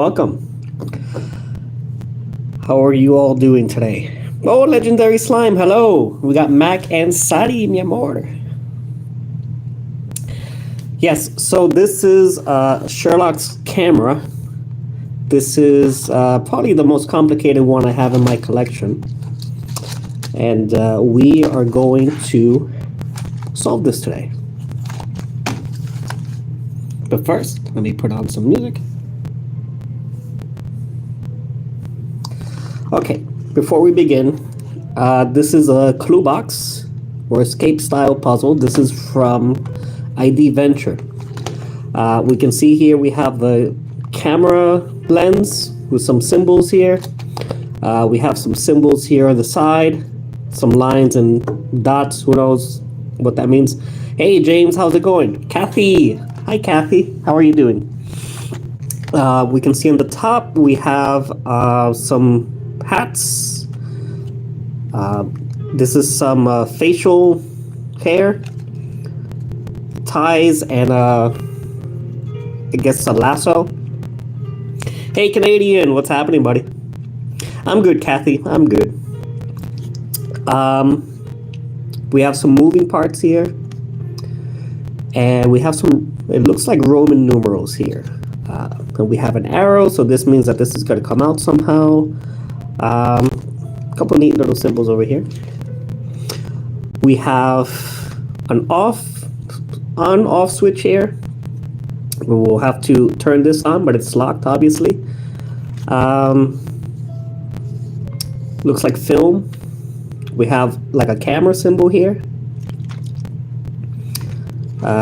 Welcome. How are you all doing today? Oh, Legendary Slime, hello. We got Mac and Sadi, mi amor. Yes, so this is Sherlock's camera. This is probably the most complicated one I have in my collection. And we are going to solve this today. But first, let me put on some music. Okay, before we begin, this is a clue box or escape style puzzle. This is from idVenture. We can see here we have the camera lens with some symbols here. We have some symbols here on the side, some lines and dots. Who knows what that means? Hey James, how's it going? Kathy, hi Kathy, how are you doing? We can see on the top we have some hats. This is some facial hair, ties, and I guess a lasso. Hey Canadian, what's happening, buddy? I'm good, Kathy. I'm good. We have some moving parts here, and we have some. It looks like Roman numerals here. And we have an arrow, so this means that this is going to come out somehow. A couple neat little symbols over here. We have an on-off switch here. We will have to turn this on, but it's locked, obviously. Looks like film. We have like a camera symbol here.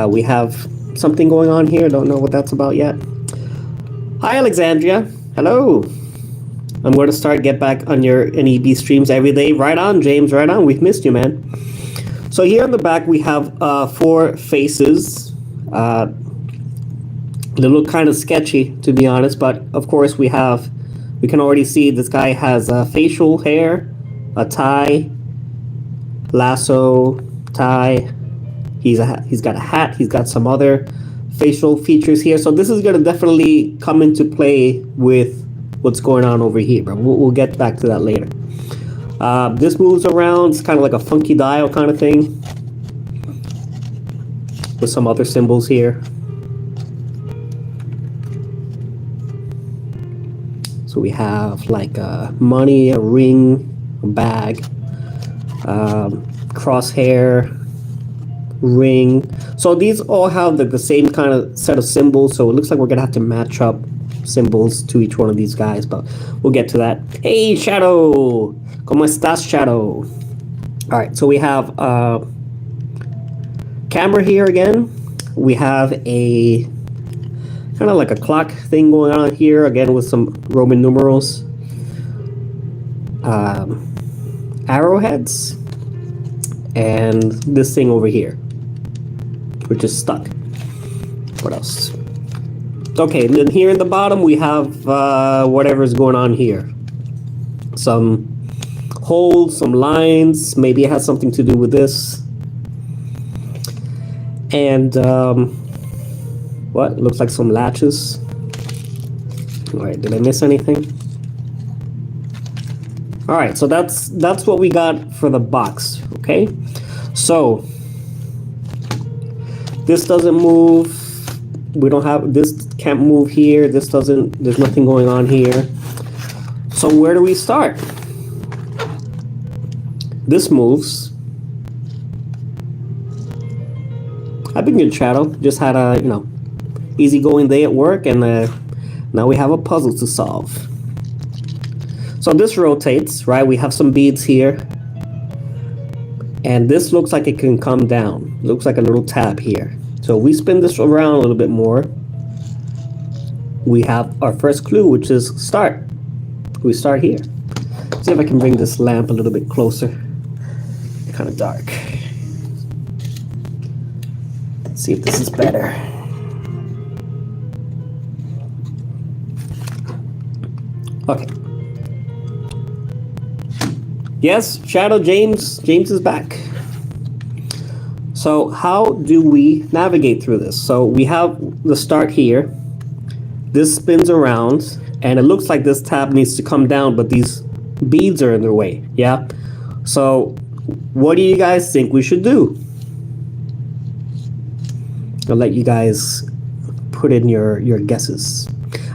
We have something going on here. Don't know what that's about yet. Hi, Alexandria. Hello. I'm going to get back on your NEB streams every day. Right on, James. Right on. We've missed you, man. So here on the back, we have 4 faces. They look kind of sketchy, to be honest. But, of course, we can already see this guy has facial hair, a tie, lasso, tie. He's got a hat. He's got some other facial features here. So this is going to definitely come into play with what's going on over here, but we'll get back to that later. This moves around. It's kind of like a funky dial kind of thing with some other symbols here. So we have like money, a ring, a bag, crosshair, ring. So these all have the same kind of set of symbols, so it looks like we're gonna have to match up symbols to each one of these guys, but we'll get to that. Hey Shadow, ¿cómo estás, Shadow? All right, so we have camera here again. We have a kind of like a clock thing going on here again with some Roman numerals, arrowheads, and this thing over here, which is stuck. What else? Okay, and then here in the bottom we have whatever's going on here. Some holes, some lines. Maybe it has something to do with this. And what? Looks like some latches. All right, did I miss anything? All right, so that's what we got for the box. Okay, so this doesn't move. We don't have this. Can't move here. This doesn't. There's nothing going on here. So where do we start? This moves. I've been good, Shadow. Just had a easygoing day at work, and now we have a puzzle to solve. So this rotates, right? We have some beads here, and this looks like it can come down. It looks like a little tab here. So we spin this around a little bit more. We have our first clue, which is start. We start here. See if I can bring this lamp a little bit closer. Kind of dark. Let's see if this is better. Okay. Yes, Shadow, James is back. So how do we navigate through this? So we have the start here. This spins around, and it looks like this tab needs to come down, but these beads are in the way. Yeah. So what do you guys think we should do? I'll let you guys put in your guesses.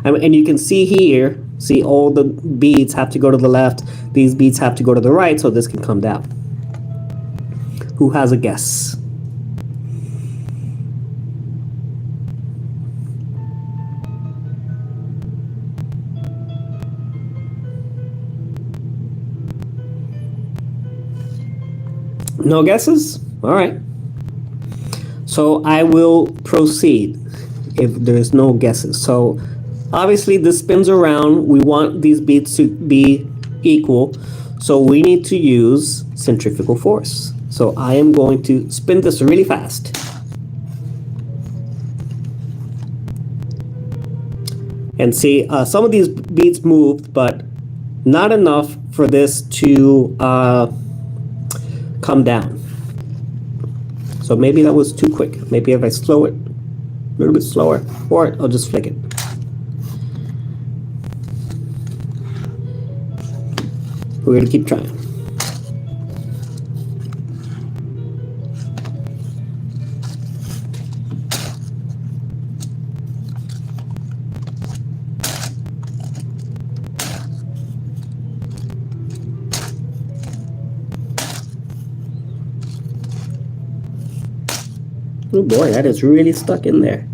And you can see here, see all the beads have to go to the left. These beads have to go to the right, so this can come down. Who has a guess? No guesses? All right. So I will proceed if there's no guesses. So obviously this spins around. We want these beads to be equal. So we need to use centrifugal force. So I am going to spin this really fast. And see, some of these beads moved, but not enough for this to come down. So maybe that was too quick. Maybe if I slow it a little bit slower, or I'll just flick it. We're gonna keep trying. Oh boy, that is really stuck in there.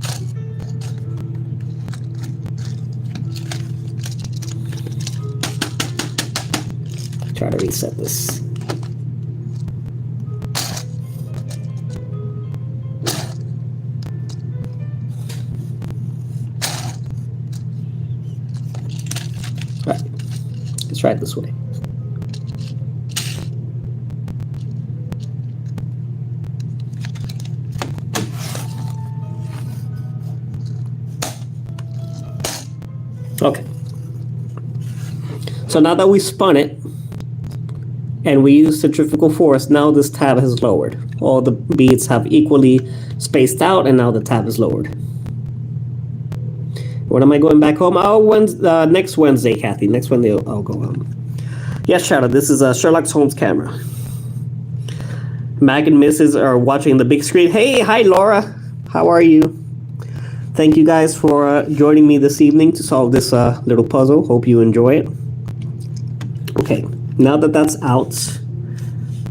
Try to reset this. All right, let's try it this way. Okay. So now that we spun it and we use centrifugal force, now this tab has lowered. All the beads have equally spaced out, and now the tab is lowered. When am I going back home? Oh, next Wednesday, Kathy. Next Wednesday I'll go home. Yes, Shadow, this is Sherlock Holmes camera. Mag and Mrs. are watching the big screen. Hey, hi Laura. How are you? Thank you guys for joining me this evening to solve this little puzzle. Hope you enjoy it. Okay, now that that's out,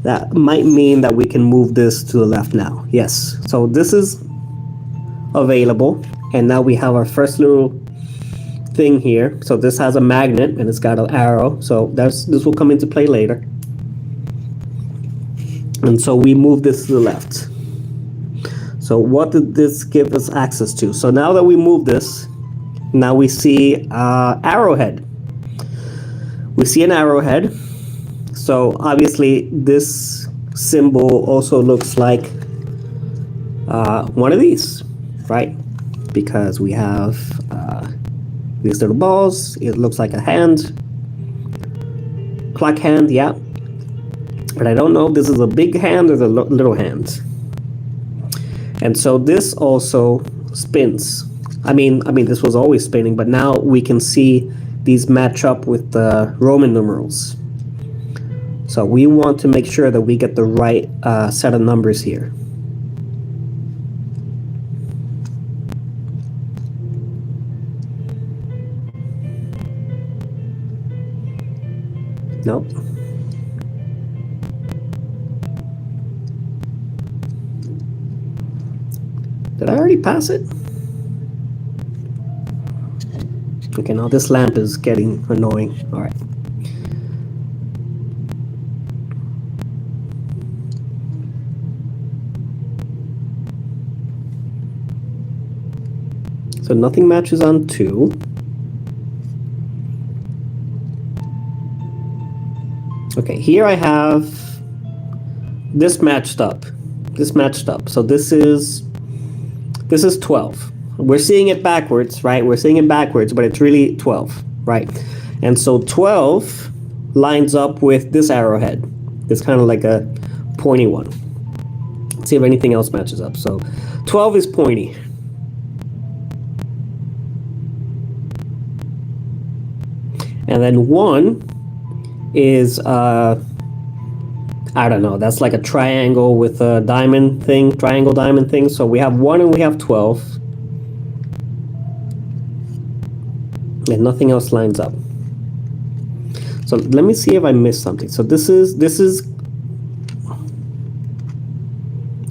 that might mean that we can move this to the left now. Yes, so this is available, and now we have our first little thing here. So this has a magnet, and it's got an arrow, so this will come into play later. And so we move this to the left. So what did this give us access to? So now that we move this, now we see arrowhead. We see an arrowhead. So obviously this symbol also looks like one of these, right? Because we have these little balls. It looks like a hand. Clock hand, yeah. But I don't know if this is a big hand or the little hand. And so this also spins. I mean, this was always spinning, but now we can see these match up with the Roman numerals. So we want to make sure that we get the right set of numbers here. Nope. Did I already pass it? Okay, now this lamp is getting annoying. All right. So nothing matches on 2. Okay, here I have this matched up. This matched up. So this is 12. We're seeing it backwards, right? We're seeing it backwards, but it's really 12, right? And so 12 lines up with this arrowhead. It's kind of like a pointy one. Let's see if anything else matches up. So 12 is pointy. And then 1 is I don't know, that's like a triangle with a diamond thing, triangle diamond thing. So we have 1 and we have 12. And nothing else lines up. So let me see if I missed something. So this is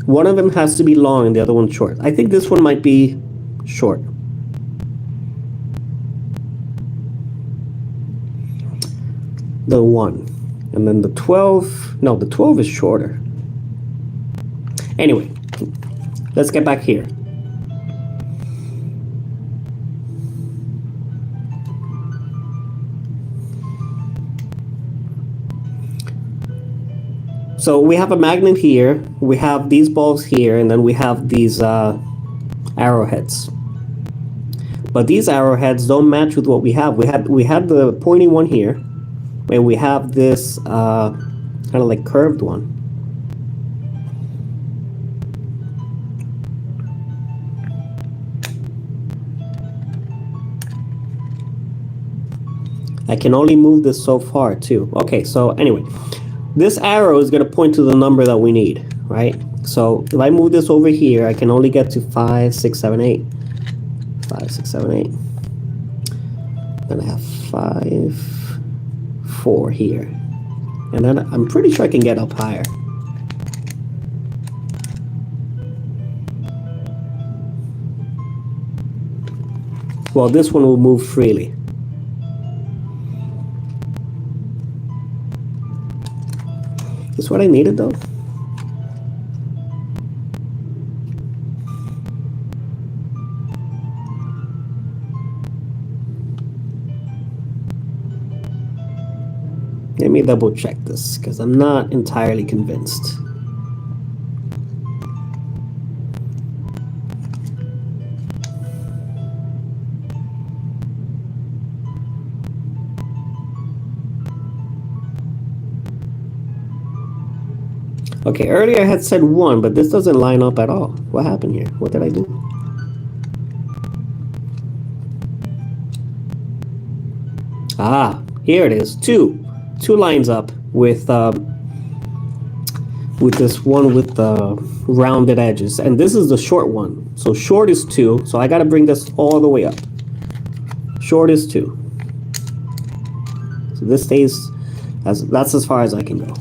one of them has to be long and the other one short. I think this one might be short. The 1. And then the 12, no, the 12 is shorter. Anyway, let's get back here. So we have a magnet here, we have these balls here, and then we have these arrowheads. But these arrowheads don't match with what we have. We had the pointy one here, and we have this kind of like curved one. I can only move this so far too. Okay, so anyway, this arrow is going to point to the number that we need, right? So if I move this over here, I can only get to 5, 6, 7, 8. 5, 6, 7, 8. Then I have 5, 4 here. And then I'm pretty sure I can get up higher. Well, this one will move freely. Is what I needed though? Let me double check this because I'm not entirely convinced. Okay, earlier I had said 1, but this doesn't line up at all. What happened here? What did I do? Ah, here it is. 2. 2 lines up with this one with the rounded edges, and this is the short one. So short is 2. So I got to bring this all the way up. Short is 2. So this stays that's as far as I can go.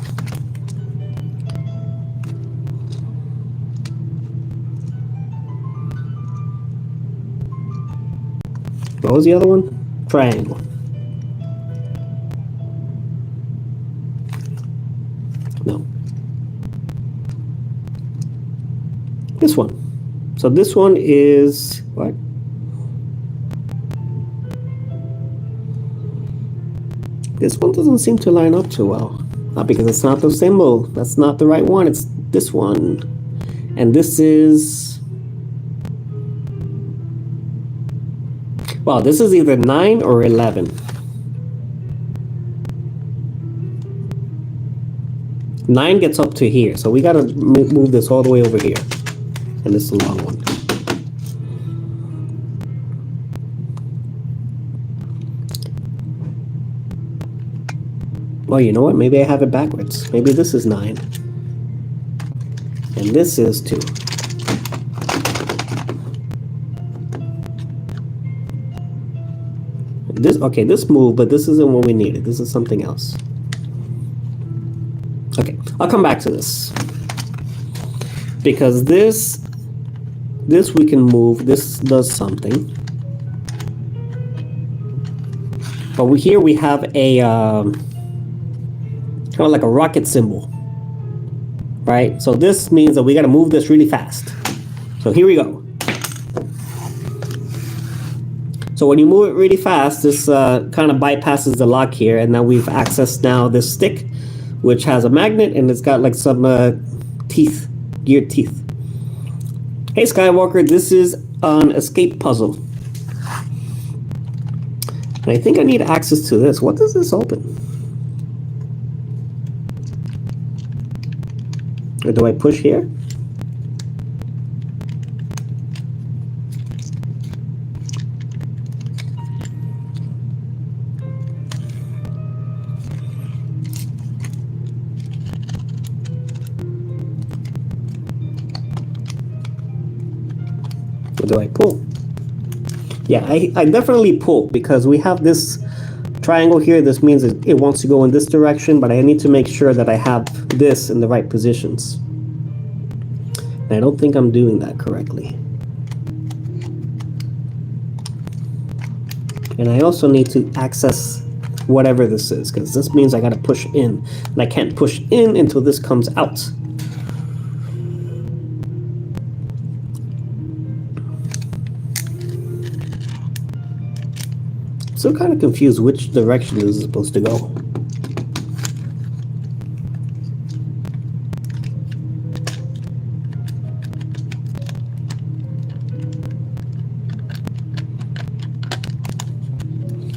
What was the other one? Triangle. No. This one. So this one is what? This one doesn't seem to line up too well. Not because it's not the symbol. That's not the right one. It's this one. And this is... Wow, this is either 9 or 11. 9 gets up to here, so we gotta move this all the way over here. And this is a long one. Well, you know what? Maybe I have it backwards. Maybe this is 9. And this is 2. Okay, this moved, but this isn't what we needed. This is something else. Okay, I'll come back to this. Because this we can move. This does something. But here we have a kind of like a rocket symbol, right? So this means that we got to move this really fast. So here we go. So when you move it really fast, this kind of bypasses the lock here, and now we've accessed now this stick, which has a magnet, and it's got like some teeth, geared teeth. Hey Skywalker, this is an escape puzzle. And I think I need access to this. What does this open? Or do I push here? Or do I pull? Yeah, I definitely pull because we have this triangle here. This means it wants to go in this direction, but I need to make sure that I have this in the right positions. And I don't think I'm doing that correctly. And I also need to access whatever this is, because this means I gotta push in. And I can't push in until this comes out. Still kind of confused which direction this is supposed to go.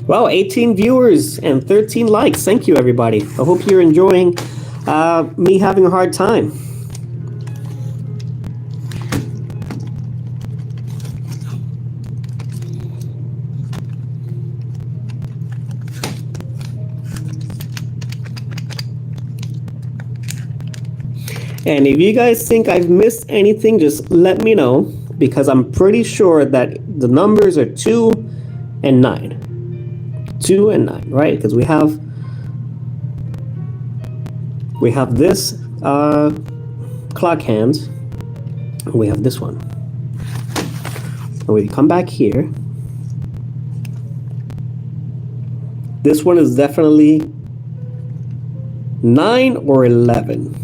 Well, 18 viewers and 13 likes. Thank you, everybody. I hope you're enjoying me having a hard time. And if you guys think I've missed anything, just let me know, because I'm pretty sure that the numbers are 2 and 9. 2 and 9, right? Because we have this clock hand, and we have this one. And we come back here. This one is definitely 9 or 11.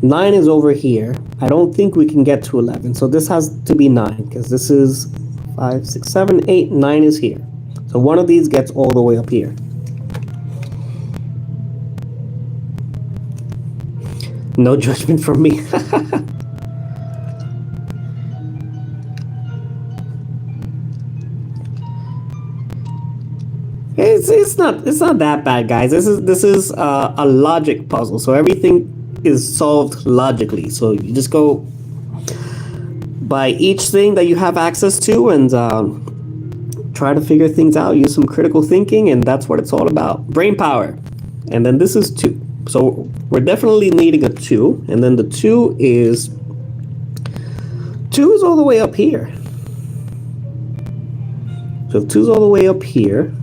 9 is over here. I don't think we can get to 11. So this has to be 9, because this is 5, 6, 7, 8, 9 is here. So one of these gets all the way up here. No judgment from me. It's not that bad, guys. This is a logic puzzle. So everything is solved logically. So you just go by each thing that you have access to and try to figure things out. Use some critical thinking, and that's what it's all about. Brain power. And then this is 2. So we're definitely needing a 2, and then the 2 is all the way up here. So 2 is all the way up here.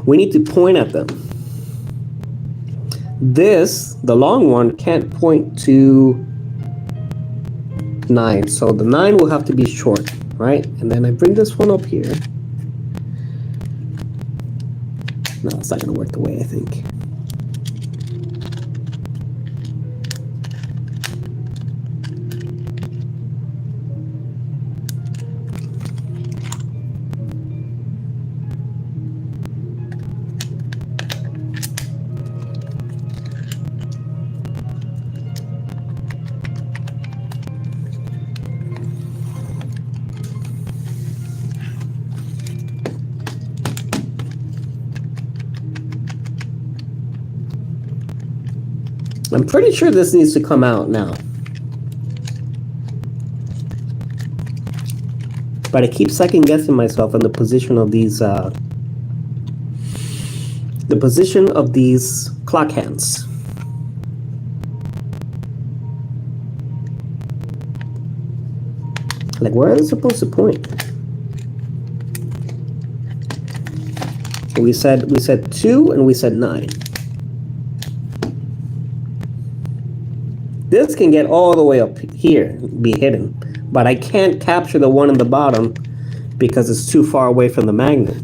We need to point at them. This, the long one, can't point to 9. So the 9 will have to be short, right? And then I bring this one up here. No, it's not going to work the way I think. I'm pretty sure this needs to come out now. But I keep second guessing myself in the position of these clock hands. Like, where are they supposed to point? We said 2 and we said 9. This can get all the way up here, be hidden, but I can't capture the one in the bottom because it's too far away from the magnet.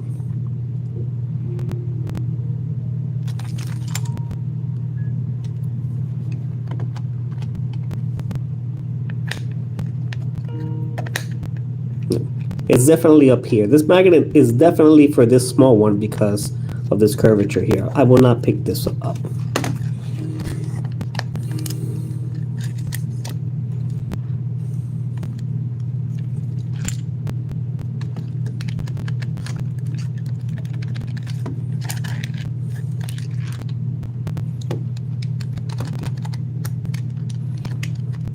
It's definitely up here. This magnet is definitely for this small one because of this curvature here. I will not pick this up.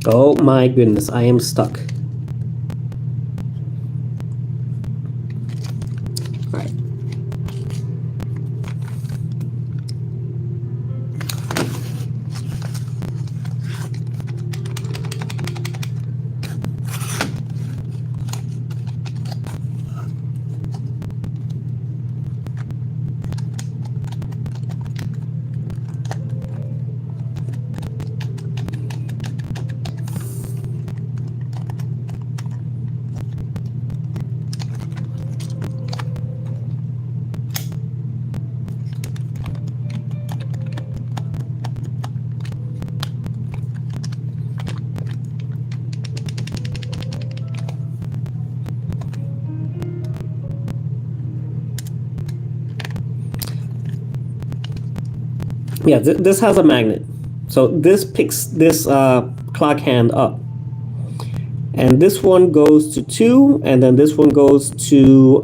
Oh my goodness, I am stuck. All right. Yeah, this has a magnet. So this picks this clock hand up. And this one goes to 2, and then this one goes to,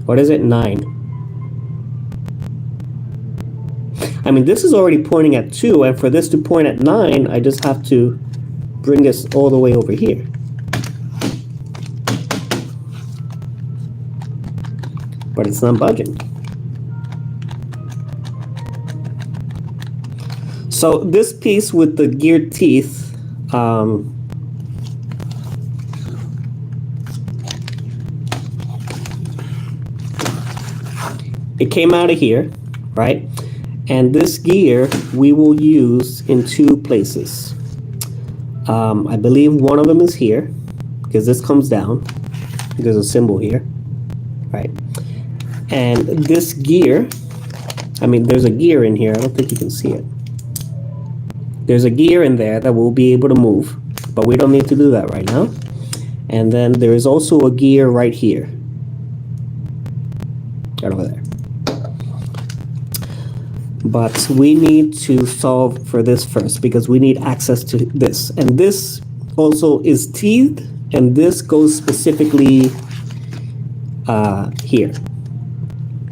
what is it, 9. I mean, this is already pointing at 2, and for this to point at 9, I just have to bring this all the way over here. But it's not budging. So this piece with the geared teeth, it came out of here, right? And this gear we will use in 2 places. I believe one of them is here, because this comes down. There's a symbol here, right? And this gear, I mean, there's a gear in here. I don't think you can see it. There's a gear in there that we'll be able to move, but we don't need to do that right now. And then there is also a gear right here, right over there. But we need to solve for this first, because we need access to this. And this also is teethed, and this goes specifically here.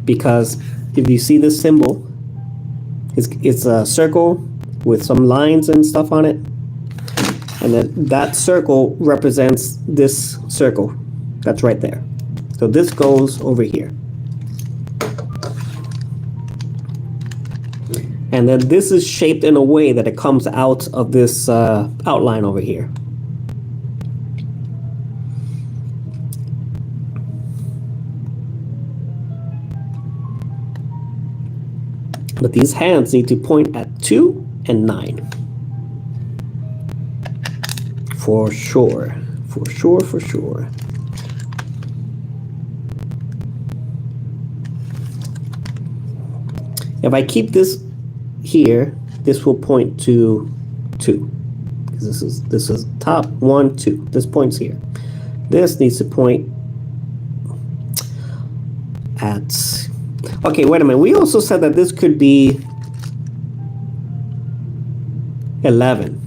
Because if you see this symbol, it's a circle with some lines and stuff on it. And then that circle represents this circle that's right there. So this goes over here. And then this is shaped in a way that it comes out of this outline over here. But these hands need to point at 2 and 9. For sure. For sure, for sure. If I keep this here, this will point to 2. Because this is top 1, 2. This points here. This needs to point at... Okay, wait a minute. We also said that this could be 11.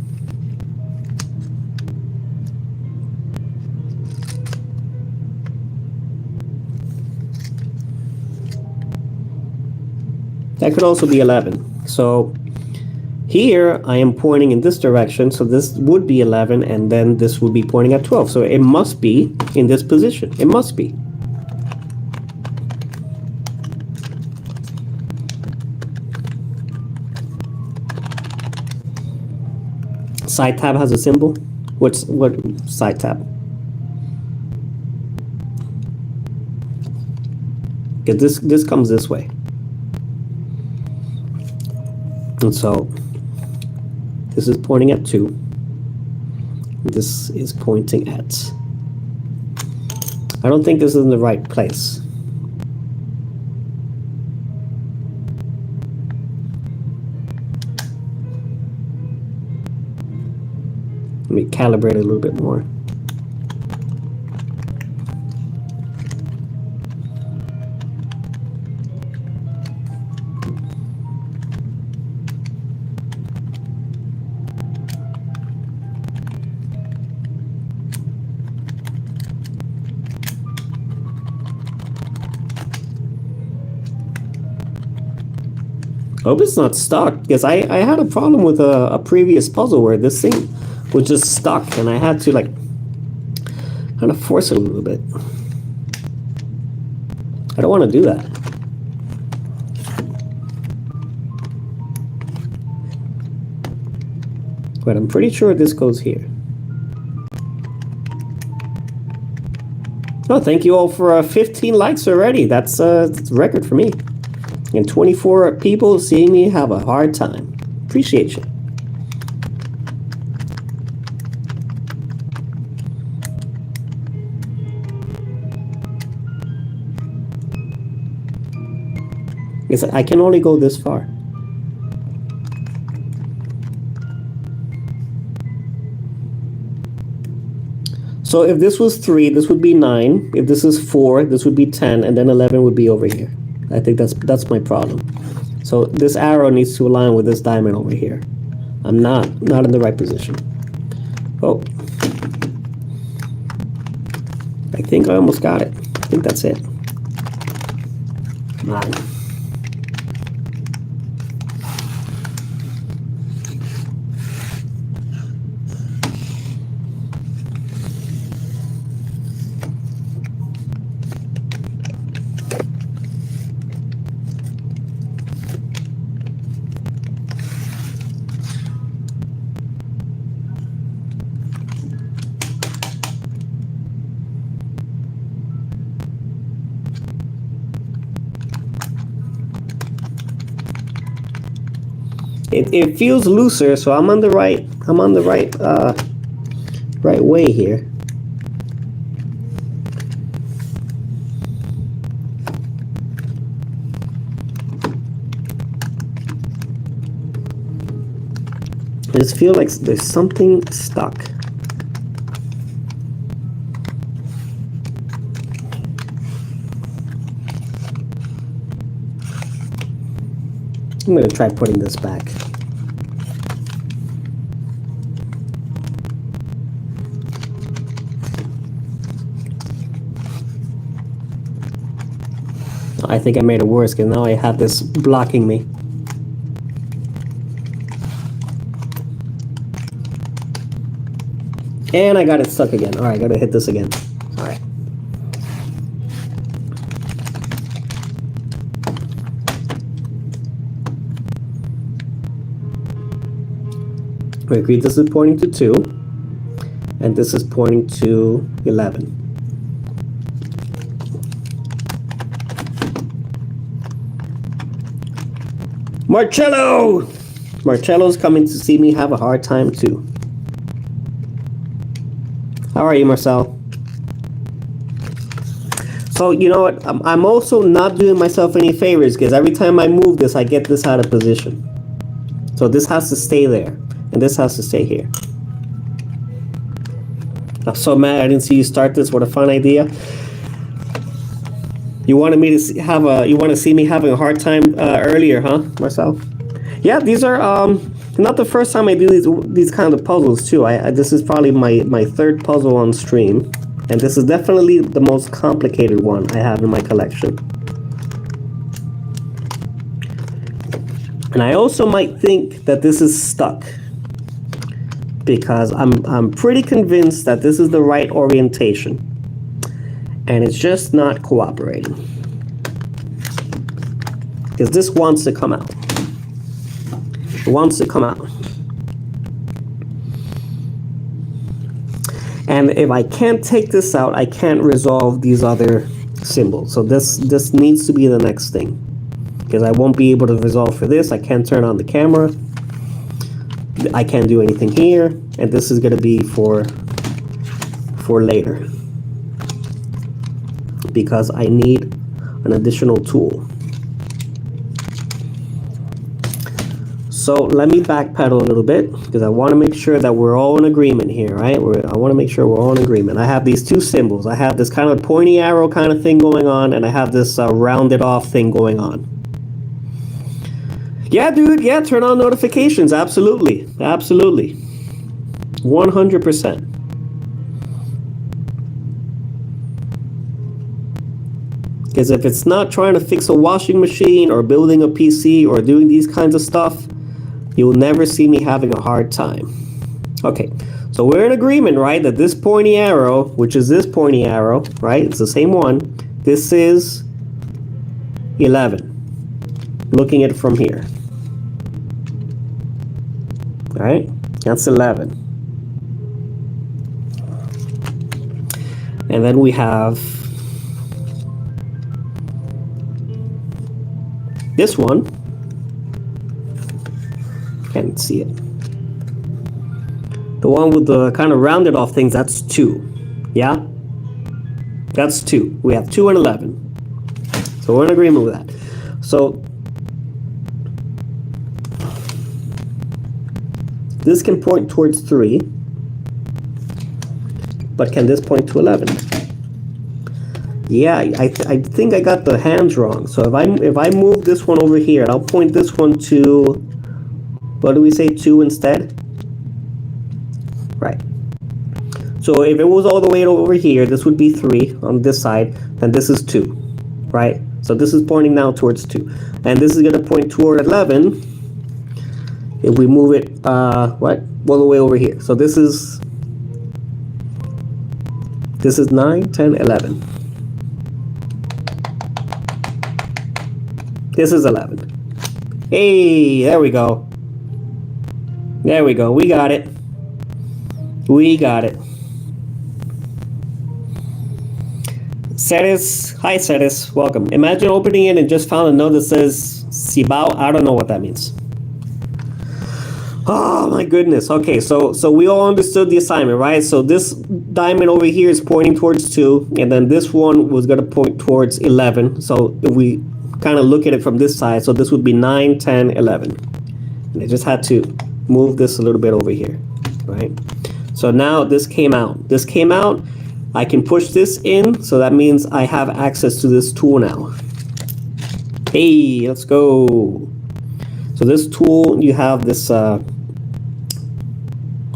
That could also be 11. So here I am pointing in this direction, so this would be 11, and then this would be pointing at 12. So it must be in this position. It must be. Side tab has a symbol. What side tab? Because this comes this way. And so this is pointing at 2. This is pointing at... I don't think this is in the right place. Let me calibrate it a little bit more. I hope it's not stuck, because I had a problem with a previous puzzle where this thing was just stuck, and I had to like kind of force it a little bit. I don't want to do that. But I'm pretty sure this goes here. Oh, thank you all for 15 likes already. That's a record for me. And 24 people seeing me have a hard time. Appreciate you. Yes, I can only go this far. So if this was 3, this would be 9. If this is 4, this would be 10, and then 11 would be over here. I think that's my problem. So this arrow needs to align with this diamond over here. I'm not in the right position. Oh. I think I almost got it. I think that's it. Come on. It feels looser, so I'm on the right right way here. I just feel like there's something stuck. I'm going to try putting this back. I think I made it worse because now I have this blocking me. And I got it stuck again. Alright, gotta hit this again. Alright. We agreed this is pointing to 2. And this is pointing to 11. Marcello! Marcello's coming to see me have a hard time too. How are you, Marcel? So, you know what? I'm also not doing myself any favors because every time I move this, I get this out of position. So this has to stay there. And this has to stay here. I'm so mad I didn't see you start this. What a fun idea. You wanted me to have you want to see me having a hard time earlier, huh, Marcel? Yeah, these are not the first time I do these kind of puzzles too. This is probably my third puzzle on stream, and this is definitely the most complicated one I have in my collection. And I also might think that this is stuck because I'm pretty convinced that this is the right orientation. And it's just not cooperating. Because this wants to come out. It wants to come out. And if I can't take this out, I can't resolve these other symbols. So this needs to be the next thing. Because I won't be able to resolve for this. I can't turn on the camera. I can't do anything here. And this is going to be for later. Because I need an additional tool. So let me backpedal a little bit because I want to make sure that we're all in agreement here, right? I want to make sure we're all in agreement. I have these two symbols. I have this kind of pointy arrow kind of thing going on, and I have this rounded off thing going on. Yeah, dude. Yeah, turn on notifications. Absolutely. Absolutely. 100%. Because if it's not trying to fix a washing machine or building a PC or doing these kinds of stuff, you'll never see me having a hard time. Okay, so we're in agreement, right, that this pointy arrow, which is this pointy arrow, right, it's the same one, this is 11. Looking at it from here. All right, that's 11. And then we have this one, can't see it. The one with the kind of rounded off things, that's 2. Yeah? That's 2. We have 2 and 11. So we're in agreement with that. So this can point towards 3, but can this point to 11? Yeah, I think I got the hands wrong. So if I move this one over here, and I'll point this one to, what do we say, 2 instead? Right. So if it was all the way over here, this would be 3 on this side, and this is 2, right? So this is pointing now towards 2, and this is going to point toward 11 if we move it, what? All the way over here. So this is 9, 10, 11. This is 11. Hey, there we go. There we go. We got it. We got it. Ceres, hi Ceres, welcome. Imagine opening it and just found a note that says Cibao. I don't know what that means. Oh my goodness. Okay, so we all understood the assignment, right? So this diamond over here is pointing towards 2, and then this one was going to point towards 11. So if we kind of look at it from this side, so this would be 9, 10, 11. And I just had to move this a little bit over here, right? So now this came out. This came out. I can push this in, so that means I have access to this tool now. Hey, let's go. So this tool, you have this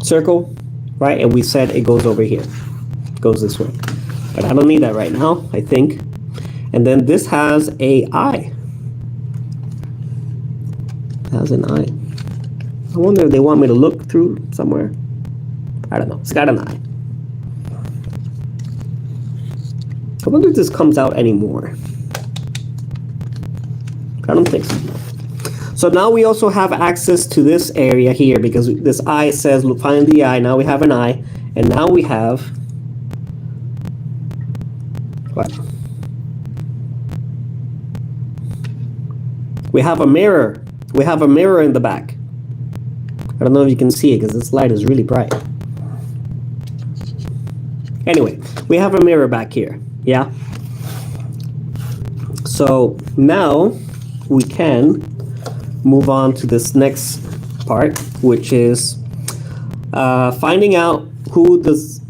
circle, right? And we said it goes over here. It goes this way. But I don't need that right now, I think. And then this has a eye. It has an eye. I wonder if they want me to look through somewhere. I don't know. It's got an eye. I wonder if this comes out anymore. I don't think so. So now we also have access to this area here because this eye says find the eye. Now we have an eye, and now we have what? We have a mirror. We have a mirror in the back. I don't know if you can see it because this light is really bright. Anyway, we have a mirror back here. Yeah. So now we can move on to this next part, which is finding out who does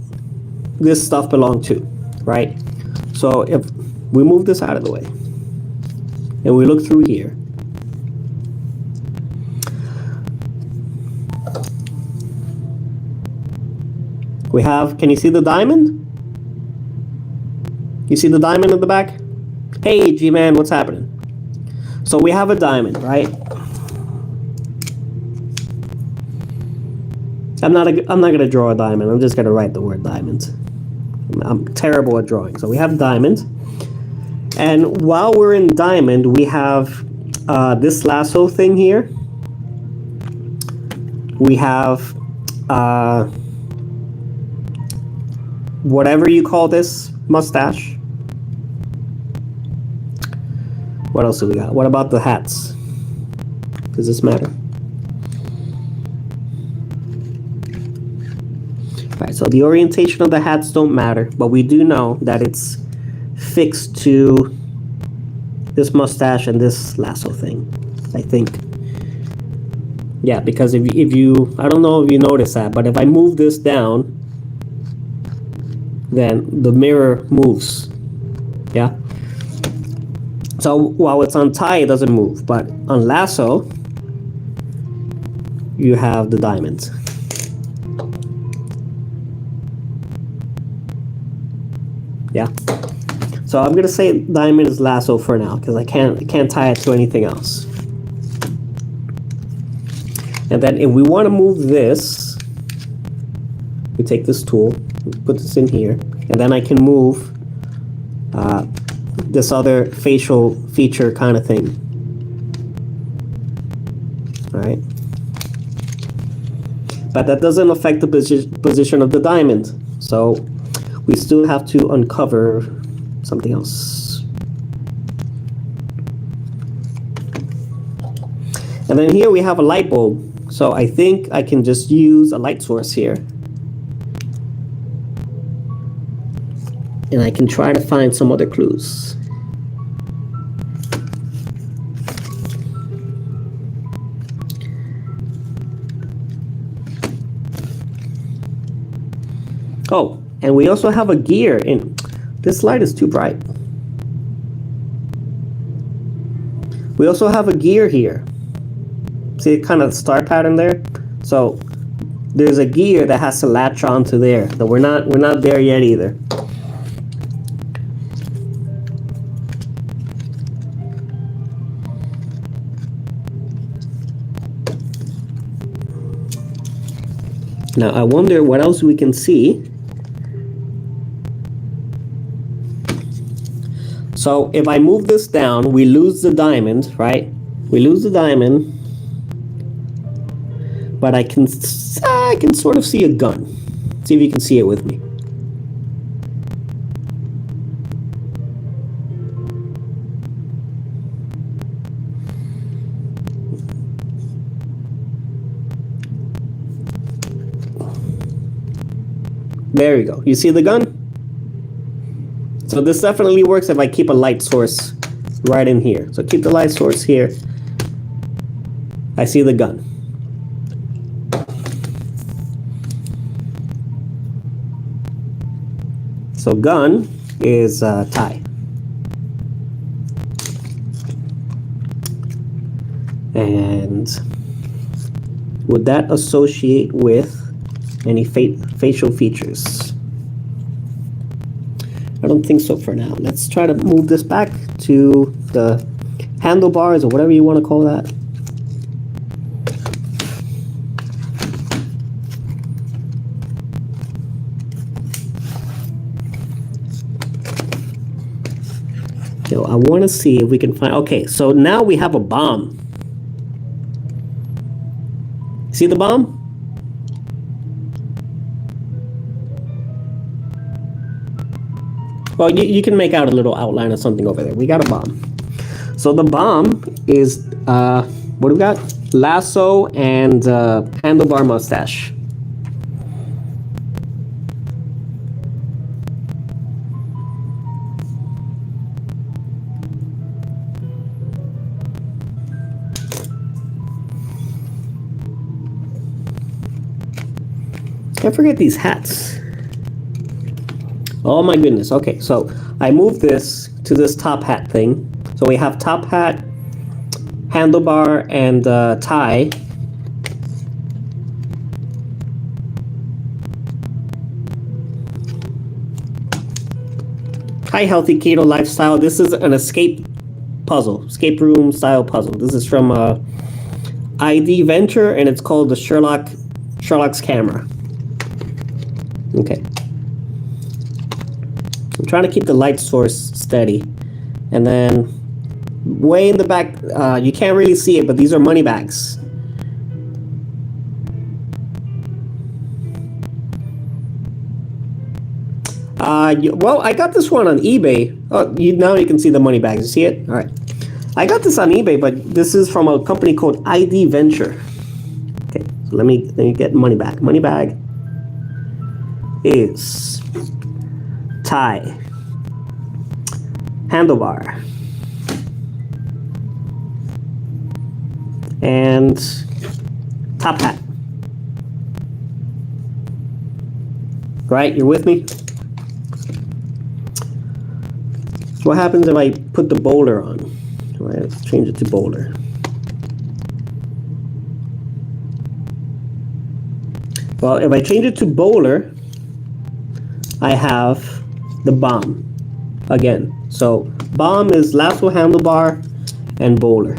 this stuff belong to, right? So if we move this out of the way and we look through here, we have, can you see the diamond? You see the diamond in the back? Hey, G-Man, what's happening? So we have a diamond, right? I'm not gonna draw a diamond. I'm just gonna write the word diamond. I'm terrible at drawing. So we have diamond, and while we're in diamond, we have this lasso thing here. We have whatever you call this, mustache. What else do we got? What about the hats? Does this matter? Right, so the orientation of the hats don't matter, but we do know that it's fixed to this mustache and this lasso thing, I think. Yeah, because if you, I don't know if you notice that, but if I move this down, then the mirror moves. Yeah. So while it's on tie, it doesn't move, but on lasso, you have the diamond. Yeah. So I'm gonna say diamond is lasso for now because I can't tie it to anything else. And then if we want to move this, we take this tool, put this in here, and then I can move this other facial feature kind of thing. All right. But that doesn't affect the position of the diamond. So we still have to uncover something else. And then here we have a light bulb. So I think I can just use a light source here. And I can try to find some other clues. Oh, and we also have a gear in. This light is too bright. We also have a gear here. See kind of the star pattern there? So there's a gear that has to latch onto there. So we're not there yet either. Now I wonder what else we can see. So if I move this down, we lose the diamond, right? We lose the diamond, but I can sort of see a gun. See if you can see it with me. There you go. You see the gun? So this definitely works if I keep a light source right in here. So keep the light source here. I see the gun. So gun is tie. And would that associate with any facial features? I don't think so for now. Let's try to move this back to the handlebars or whatever you want to call that. So I want to see if we can find, okay, so now we have a bomb. See the bomb? Well, you can make out a little outline of something over there. We got a bomb. So the bomb is, what do we got? Lasso and handlebar mustache. I forget these hats. Oh my goodness. Okay, so I moved this to this top hat thing. So we have top hat, handlebar, and tie. Hi, Healthy Keto Lifestyle. This is an escape puzzle, escape room style puzzle. This is from idVenture, and it's called the Sherlock's camera. Okay. I'm trying to keep the light source steady. And then way in the back, you can't really see it, but these are money bags. Well, I got this one on eBay. Oh, now you can see the money bags. You see it? All right. I got this on eBay, but this is from a company called idVenture. Okay, so let me get money bag. Money bag is tie, handlebar, and top hat. Right, you're with me? So what happens if I put the bowler on? All right, let's change it to bowler. Well, if I change it to bowler, I have the bomb again. So bomb is lasso, handlebar, and bowler.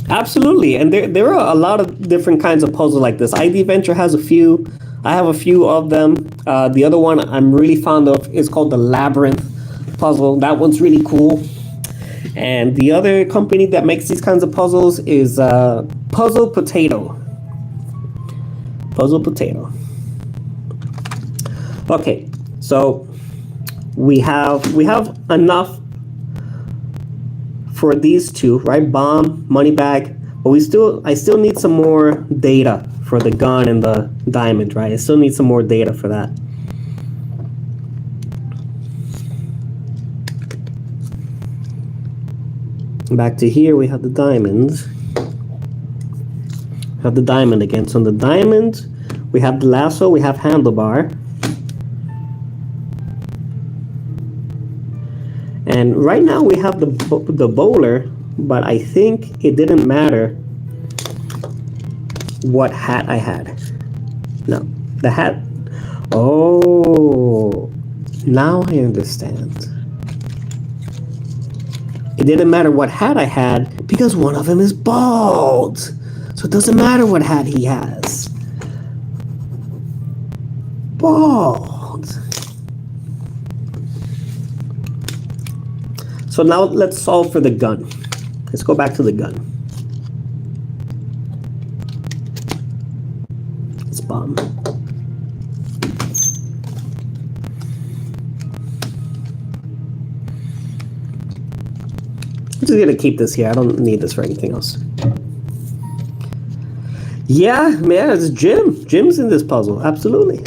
Absolutely, and there are a lot of different kinds of puzzles like this. idVenture has a few. I have a few of them. The other one I'm really fond of is called the Labyrinth puzzle. That one's really cool. And the other company that makes these kinds of puzzles is Puzzle Potato. Puzzle Potato. Okay, so we have enough for these two, right? Bomb, money bag, but I still need some more data for the gun and the diamond, right? I still need some more data for that. Back to here, we have the diamond. Have the diamond again. So on the diamond, We have the lasso, we have handlebar. And right now we have the bowler, but I think it didn't matter what hat I had. No, the hat. Oh, now I understand. It didn't matter what hat I had because one of them is bald. So it doesn't matter what hat he has. Bald. So now let's solve for the gun. Let's go back to the gun. It's bomb. I'm just gonna keep this here. I don't need this for anything else. Yeah, man, it's Jim. Jim's in this puzzle, absolutely.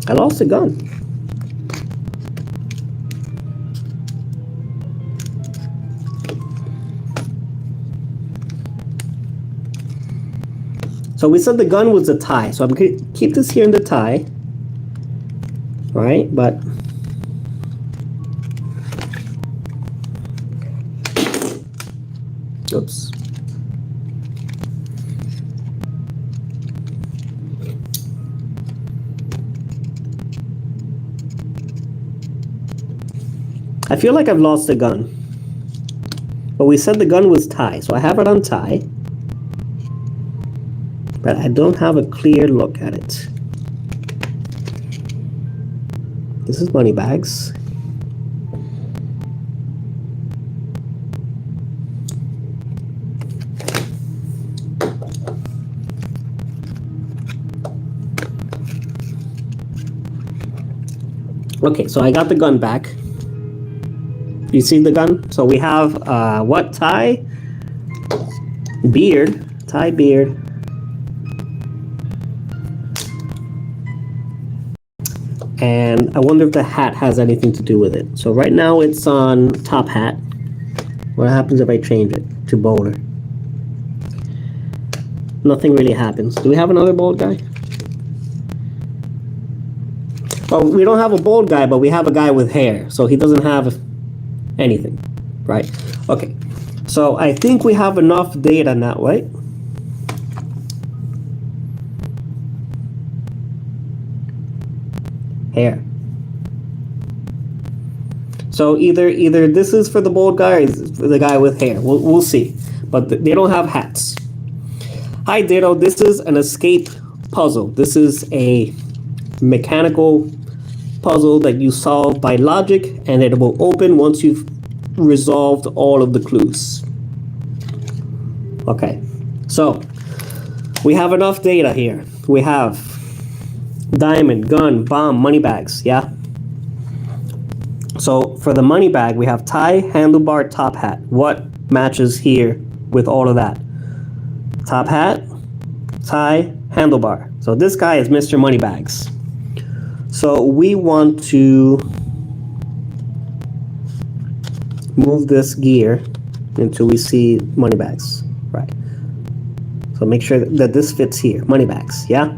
I lost the gun. So we said the gun was a tie. So I'm going to keep this here in the tie. Right? But oops. I feel like I've lost the gun. But we said the gun was tie, so I have it on tie. But I don't have a clear look at it. This is money bags. Okay, so I got the gun back. You see the gun? So we have what? Tie, beard, tie, beard. And I wonder if the hat has anything to do with it. So right now it's on top hat. What happens if I change it to bowler? Nothing really happens. Do we have another bald guy? Well, we don't have a bald guy, but we have a guy with hair. So he doesn't have anything, right? Okay, so I think we have enough data now, right? Hair. So either this is for the bald guy or is for the guy with hair. We'll see. But they don't have hats. Hi Ditto, this is an escape puzzle. This is a mechanical puzzle that you solve by logic, and it will open once you've resolved all of the clues. Okay, so we have enough data here. We have diamond, gun, bomb, money bags, yeah? So for the money bag, we have tie, handlebar, top hat. What matches here with all of that? Top hat, tie, handlebar. So this guy is Mr. Moneybags. So we want to move this gear until we see Moneybags, right? So make sure that this fits here, Moneybags, yeah?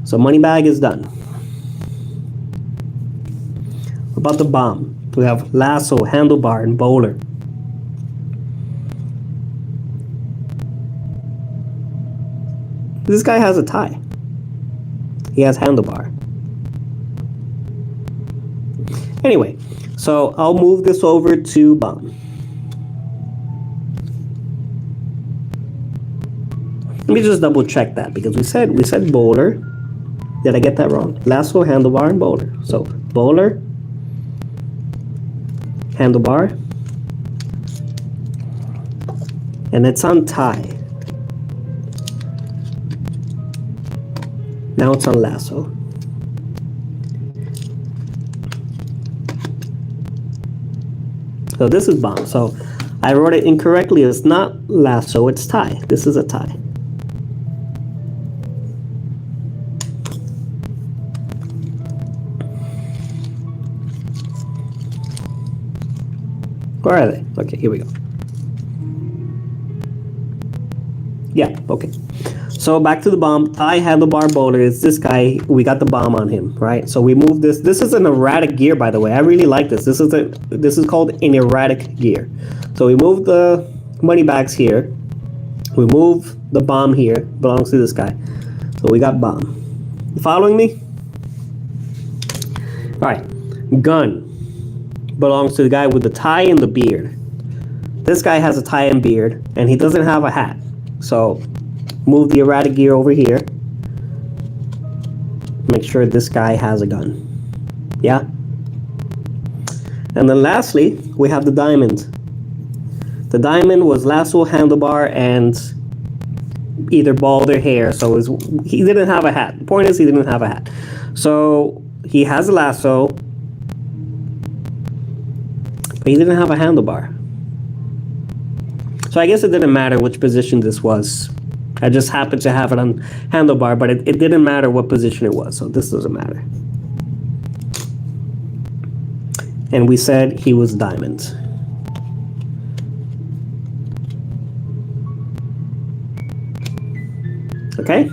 So money bag is done. What about the bomb? We have lasso, handlebar, and bowler. This guy has a tie. He has handlebar. Anyway, so I'll move this over to bomb. Let me just double check that because we said bowler. Did I get that wrong? Lasso, handlebar, and bowler. So bowler, handlebar, and it's on tie. Now it's on lasso. So this is bomb. So I wrote it incorrectly. It's not lasso, it's tie. This is a tie. Where are they? Okay, here we go. Yeah, okay. So back to the bomb. Thigh handlebar boulder is this guy. We got the bomb on him, right? So we move this. This is an erratic gear, by the way. I really like this. This is called an erratic gear. So we move the money bags here. We move the bomb here. Belongs to this guy. So we got bomb. You following me? All right. Gun belongs to the guy with the tie and the beard. This guy has a tie and beard, and he doesn't have a hat. So move the erratic gear over here. Make sure this guy has a gun. Yeah? And then lastly, we have the diamond. The diamond was lasso, handlebar, and either bald or hair. So he didn't have a hat. The point is he didn't have a hat. So he has a lasso, but he didn't have a handlebar. So I guess it didn't matter which position this was. I just happened to have it on handlebar, but it didn't matter what position it was, so this doesn't matter. And we said he was diamond. Okay?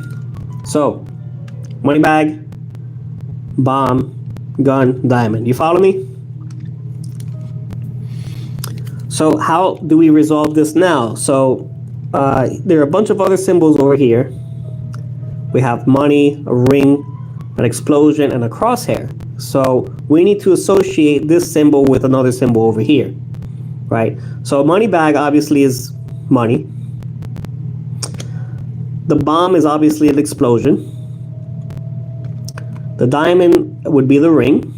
So, money bag, bomb, gun, diamond. You follow me? So how do we resolve this now? So there are a bunch of other symbols over here. We have money, a ring, an explosion, and a crosshair. So we need to associate this symbol with another symbol over here, right? So a money bag obviously is money. The bomb is obviously an explosion. The diamond would be the ring.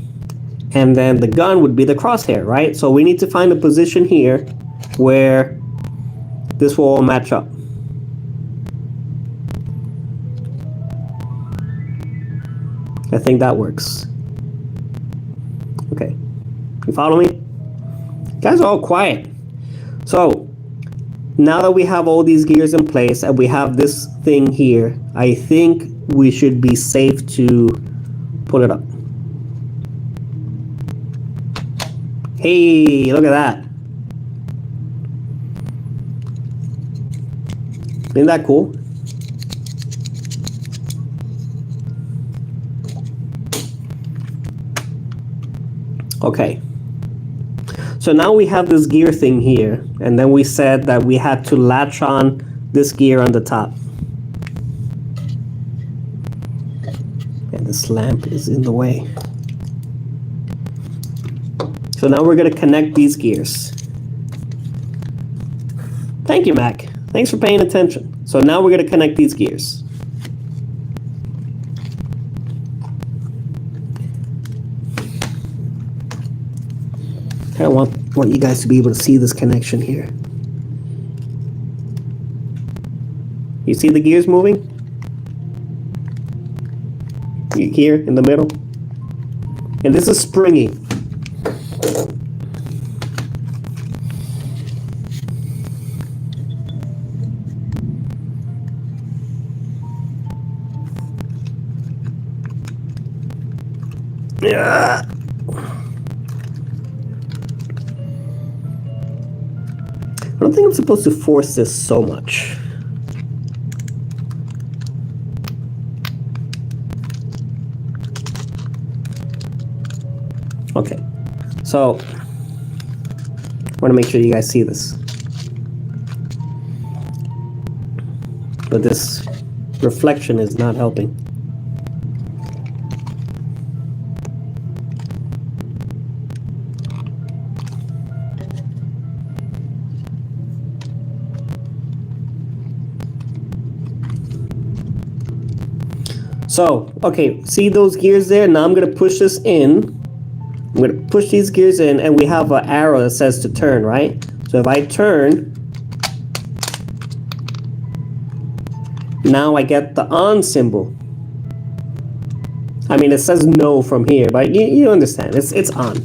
And then the gun would be the crosshair, right? So we need to find a position here where this will all match up. I think that works. Okay. You follow me? You guys are all quiet. So now that we have all these gears in place and we have this thing here, I think we should be safe to pull it up. Hey, look at that. Isn't that cool? Okay. So now we have this gear thing here, and then we said that we had to latch on this gear on the top. And this lamp is in the way. So now we're going to connect these gears. Thank you, Mac. Thanks for paying attention. So now we're going to connect these gears. I want you guys to be able to see this connection here. You see the gears moving? Here in the middle? And this is springy. Yeah. I don't think I'm supposed to force this so much. Okay, so I want to make sure you guys see this. But this reflection is not helping. So, okay, see those gears there? Now I'm going to push this in. I'm going to push these gears in, and we have an arrow that says to turn, right? So if I turn, now I get the on symbol. I mean, it says no from here, but you understand. It's on.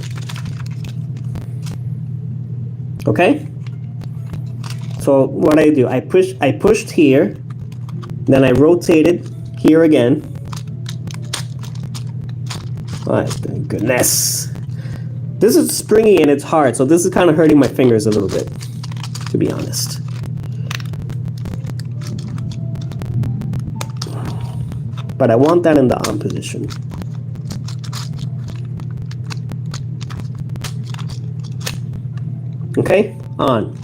Okay? So what I do, I pushed here, then I rotated here again. Oh, thank goodness. This is springy and it's hard, so this is kind of hurting my fingers a little bit, to be honest. But I want that in the on position. Okay, on.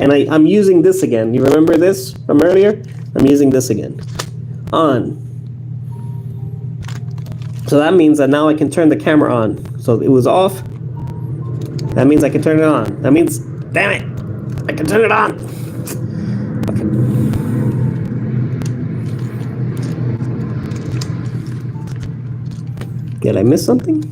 And I'm using this again. You remember this from earlier? I'm using this again. On. So that means that now I can turn the camera on. So it was off. That means I can turn it on. That means, damn it, I can turn it on. Okay. Did I miss something?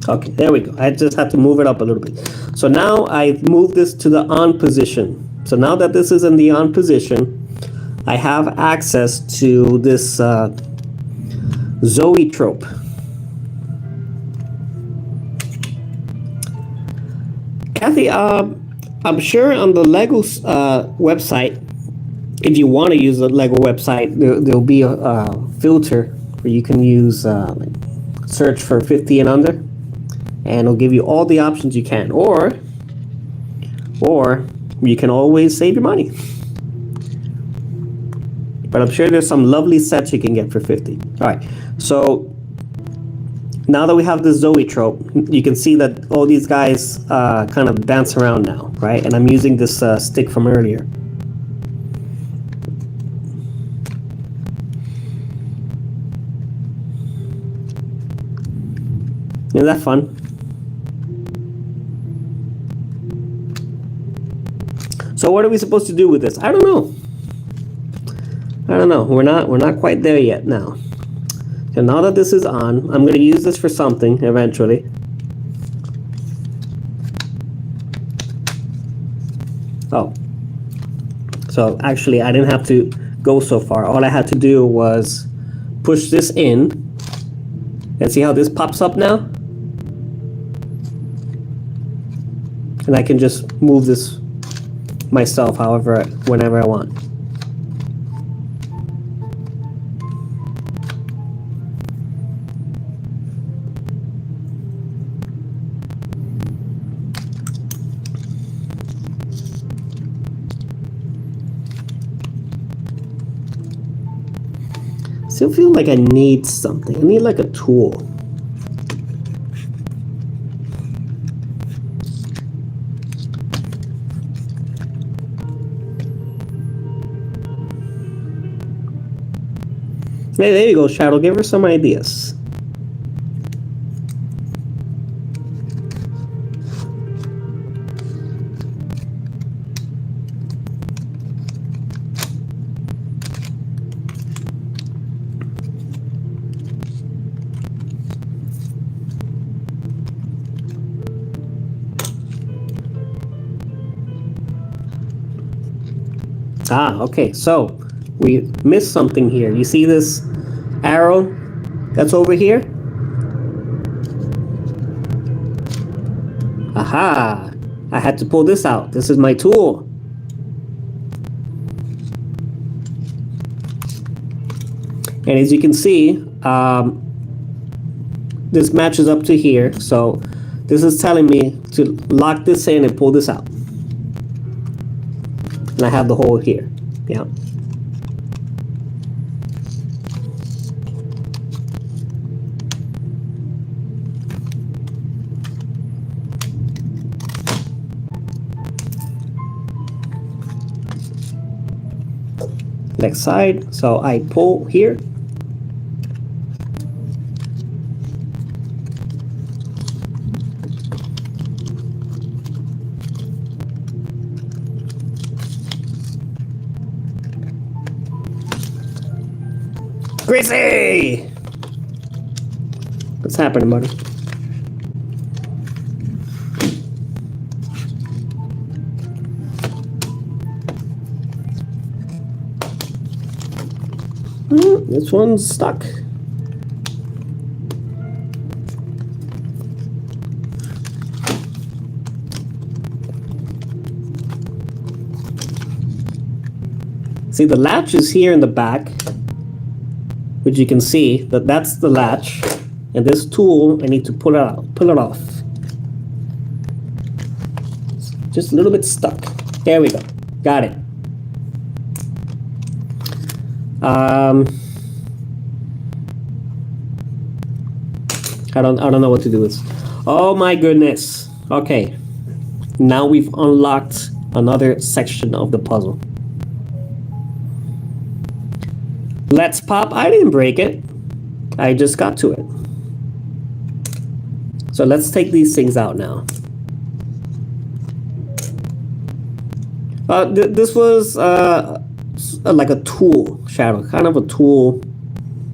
Okay, there we go. I just have to move it up a little bit. So now I move this to the on position. So now that this is in the on position, I have access to this zoetrope. Kathy, I'm sure on the Lego website, if you want to use the Lego website, there'll be a filter where you can use like search for 50 and under, and it'll give you all the options you can, or you can always save your money. But I'm sure there's some lovely sets you can get for 50. All right, so now that we have the zoetrope, you can see that all these guys kind of dance around now, right? And I'm using this stick from earlier. Isn't that fun? So what are we supposed to do with this? I don't know. We're not quite there yet now. So now that this is on, I'm going to use this for something eventually. Oh. So actually I didn't have to go so far. All I had to do was push this in. And see how this pops up now? And I can just move this myself whenever I want. Still feel like I need something. I need like a tool. Hey, there you go, Shadow. Give her some ideas. Ah, okay, so we missed something here. You see this arrow that's over here? Aha! I had to pull this out. This is my tool. And as you can see, this matches up to here. So this is telling me to lock this in and pull this out. And I have the hole here. Yeah. Next side. So I pull here. Gracie! What's happening, buddy? This one's stuck. See, the latch is here in the back, which you can see that that's the latch, and this tool, I need to pull it off. Just a little bit stuck. There we go. Got it. I don't know what to do with this. Oh my goodness. Okay. Now we've unlocked another section of the puzzle. Let's pop. I didn't break it. I just got to it. So let's take these things out now. This was like a tool shadow, kind of a tool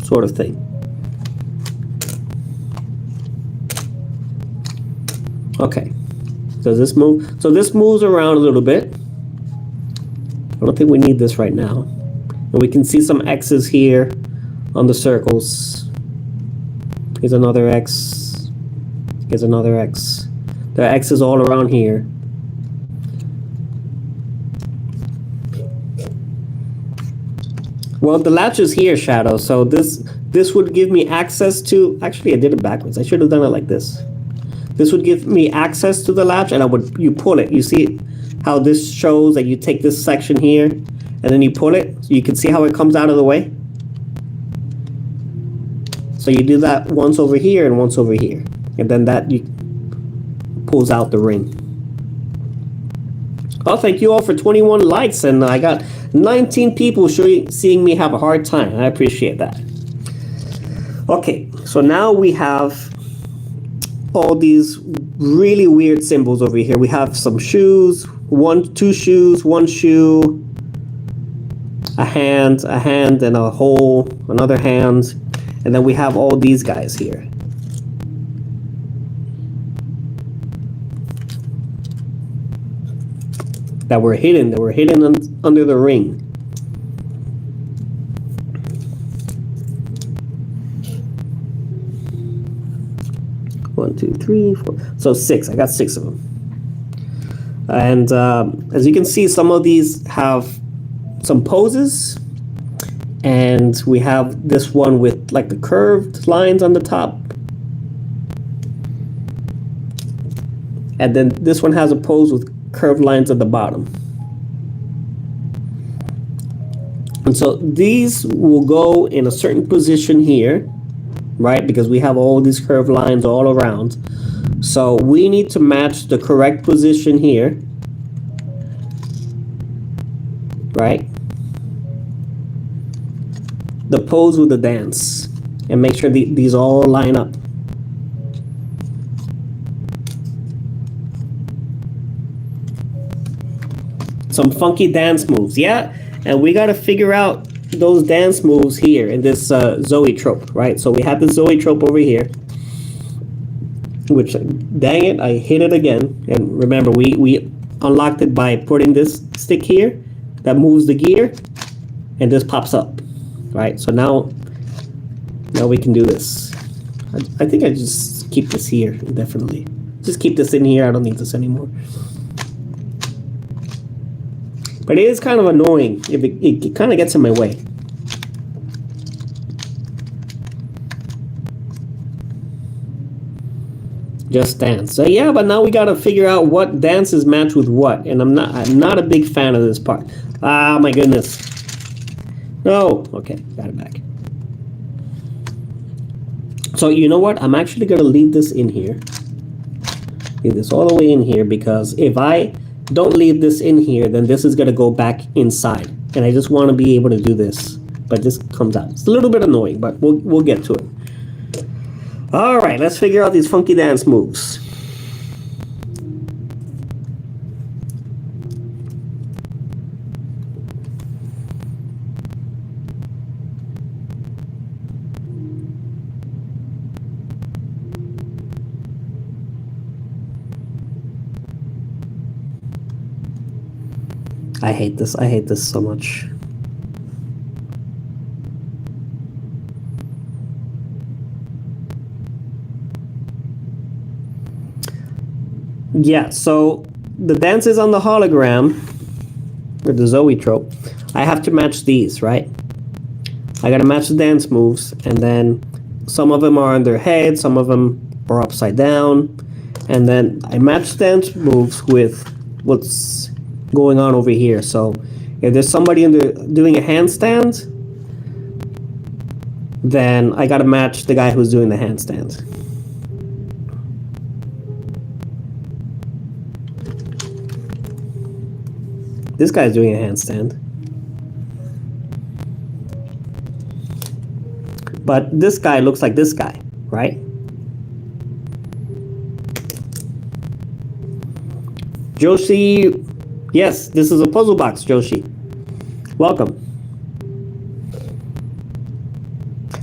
sort of thing. Okay. Does this move? So this moves around a little bit. I don't think we need this right now. And we can see some X's here on the circles. Here's another X. Here's another X. There are X's all around here. Well, the latch is here, Shadow, so this would give me access to... Actually, I did it backwards. I should have done it like this. This would give me access to the latch, and you pull it. You see how this shows that you take this section here, and then you pull it, so you can see how it comes out of the way. So you do that once over here and once over here, and then that pulls out the ring. Oh, thank you all for 21 likes, and I got 19 people seeing me have a hard time. I appreciate that. Okay, so now we have all these really weird symbols over here. We have some shoes, two shoes, one shoe, a hand, and a hole, another hand, and then we have all these guys here. That were hidden under the ring. One, two, three, four. So 6. I got 6 of them. And as you can see, some of these have some poses. And we have this one with like the curved lines on the top. And then this one has a pose with curved lines at the bottom. And so these will go in a certain position here, right? Because we have all these curved lines all around. So we need to match the correct position here, right? The pose with the dance, and make sure these all line up. Some funky dance moves, yeah? And we got to figure out those dance moves here in this zoetrope, right? So we have the zoetrope over here, which, dang it, I hit it again. And remember, we unlocked it by putting this stick here that moves the gear, and this pops up, right? So now we can do this. I think I just keep this here indefinitely. Just keep this in here. I don't need this anymore. But it is kind of annoying if it kind of gets in my way. Just dance. So yeah, but now we got to figure out what dances match with what, and I'm not a big fan of this part. Ah, my goodness. No. Okay, got it back. So you know what? I'm actually going to leave this in here. Leave this all the way in here, because if I don't leave this in here, then this is going to go back inside, and I just want to be able to do this, but this comes out. It's a little bit annoying, but we'll get to it. All right, let's figure out these funky dance moves. I hate this. I hate this so much. Yeah, so the dance is on the hologram, or the zoetrope. I have to match these, right? I gotta match the dance moves, and then some of them are on their head, some of them are upside down, and then I match dance moves with what's going on over here. So if there's somebody doing a handstand, then I gotta match the guy who's doing the handstand. This guy's doing a handstand. But this guy looks like this guy, right? Joshi, yes, this is a puzzle box, Joshi. Welcome.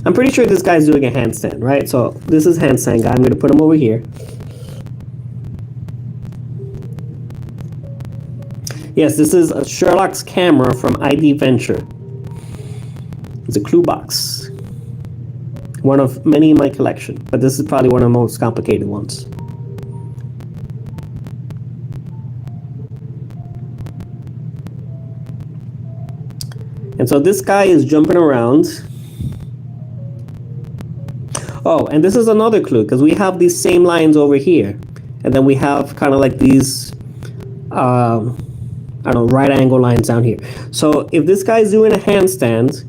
I'm pretty sure this guy's doing a handstand, right? So this is handstand guy. I'm going to put him over here. Yes, this is a Sherlock's camera from idVenture. It's a clue box. One of many in my collection, but this is probably one of the most complicated ones. And so this guy is jumping around. Oh, and this is another clue, because we have these same lines over here. And then we have kind of like these, I don't know, right angle lines down here. So if this guy's doing a handstand,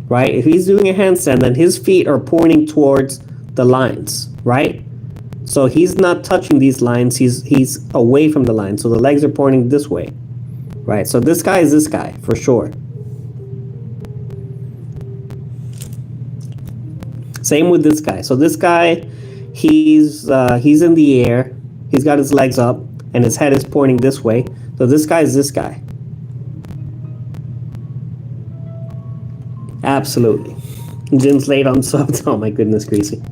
right? If he's doing a handstand, then his feet are pointing towards the lines, right? So he's not touching these lines. He's away from the line. So the legs are pointing this way, right? So this guy is this guy for sure. Same with this guy. So this guy, he's in the air. He's got his legs up, and his head is pointing this way. So this guy is this guy. Absolutely. Jim's late on subs. Oh my goodness, Greasy.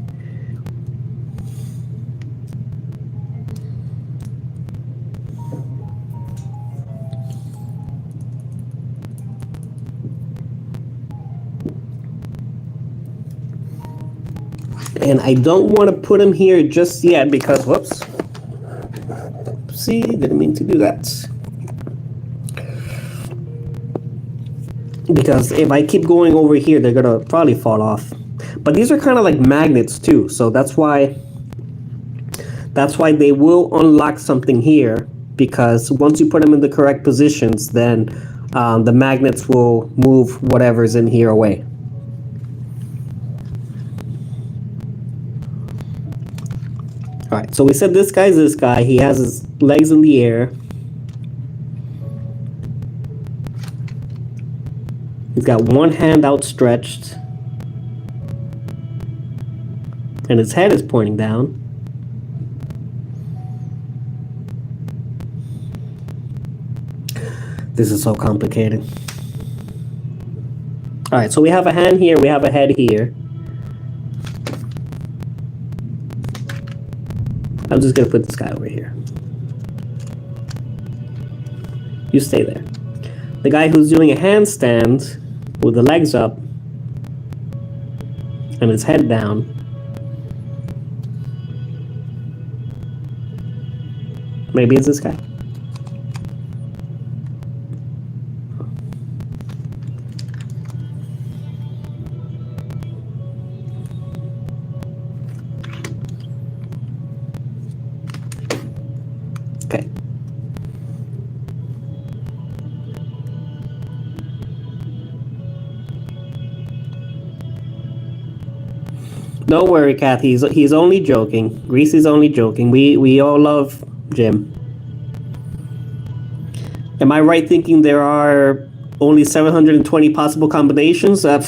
And I don't want to put him here just yet because, whoops. See, didn't mean to do that. Because if I keep going over here, they're gonna probably fall off. But these are kind of like magnets too, so that's why they will unlock something here, because once you put them in the correct positions, then the magnets will move whatever's in here away. All right, so we said this guy's this guy. He has his legs in the air. He's got one hand outstretched. And his head is pointing down. This is so complicated. All right, so we have a hand here, we have a head here. I'm just gonna put this guy over here. You stay there. The guy who's doing a handstand with the legs up and his head down. Maybe it's this guy. Okay. Don't worry, Kath. He's only joking. Greasy's only joking. We all love Jim. Am I right thinking there are only 720 possible combinations? I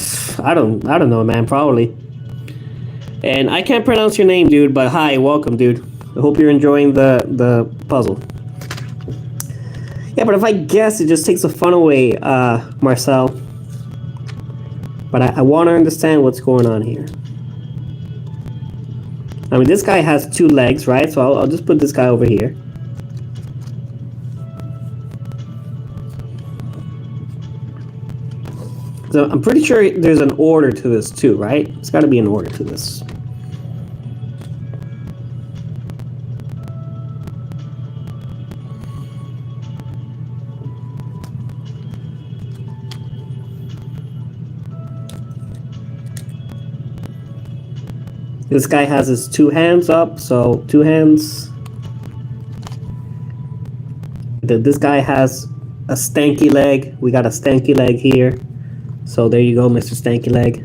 don't know, man. Probably. And I can't pronounce your name, dude. But hi, welcome, dude. I hope you're enjoying the puzzle. Yeah, but if I guess, it just takes the fun away, Marcel. But I want to understand what's going on here. I mean, this guy has two legs, right? So I'll just put this guy over here. So I'm pretty sure there's an order to this too, right? It's got to be an order to this. This guy has his two hands up, so two hands. This guy has a stanky leg. We got a stanky leg here. So there you go, Mr. Stanky Leg.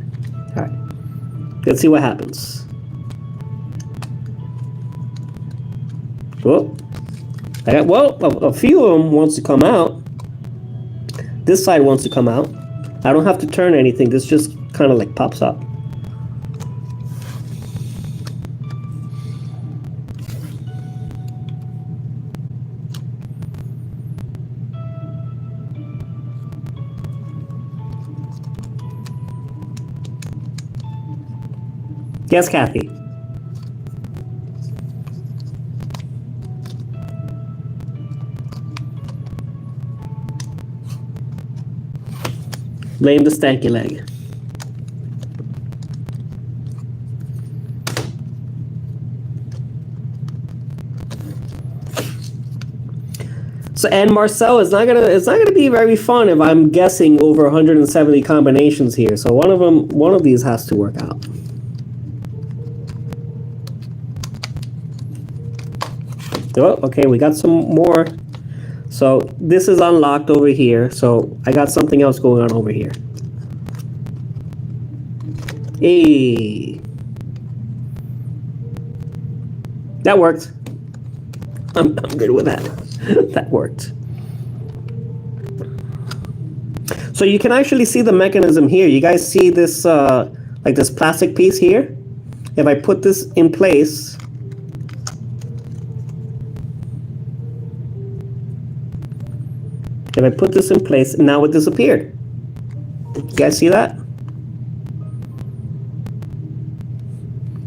All right, let's see what happens. Whoa. Well, a few of them wants to come out. This side wants to come out. I don't have to turn anything. This just kind of like pops up. Yes, Kathy. Blame the stanky leg. So, and Marcel, it's not gonna be very fun if I'm guessing over 170 combinations here. So one of these has to work out. Oh, okay, we got some more. So this is unlocked over here. So I got something else going on over here. Hey, that worked. I'm good with that. That worked. So you can actually see the mechanism here. You guys see this like this plastic piece here? If I put this in place, now it disappeared. You guys see that?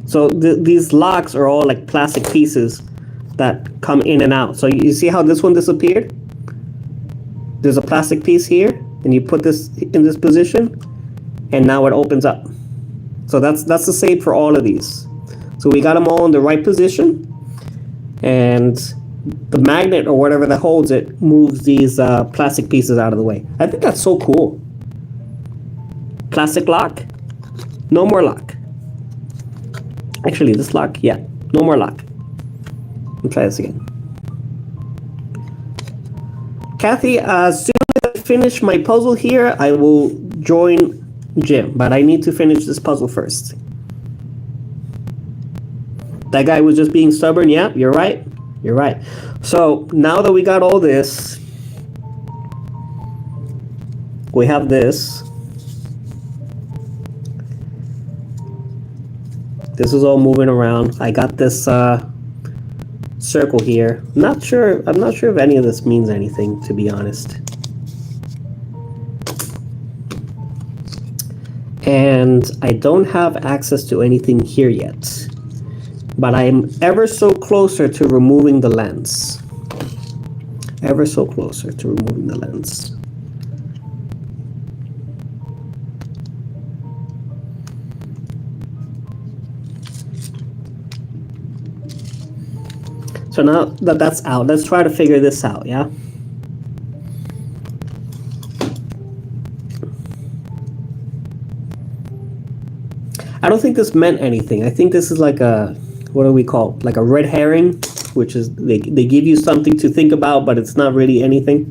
So these locks are all like plastic pieces that come in and out. So you see how this one disappeared? There's a plastic piece here, and you put this in this position, and now it opens up. So that's the same for all of these. So we got them all in the right position, and the magnet or whatever that holds it moves these plastic pieces out of the way. I think that's so cool. Plastic lock, no more lock. Actually, this lock, yeah, no more lock. Let's try this again. Kathy, as soon as I finish my puzzle here, I will join Jim, but I need to finish this puzzle first. That guy was just being stubborn. Yeah, you're right. You're right. So now that we got all this, we have this. This is all moving around. I got this circle here. I'm not sure if any of this means anything, to be honest. And I don't have access to anything here yet. But I'm ever so closer to removing the lens. Ever so closer to removing the lens. So now that that's out, let's try to figure this out, yeah? I don't think this meant anything. I think this is like a, what do we call it? Like a red herring, which is, they give you something to think about, but it's not really anything.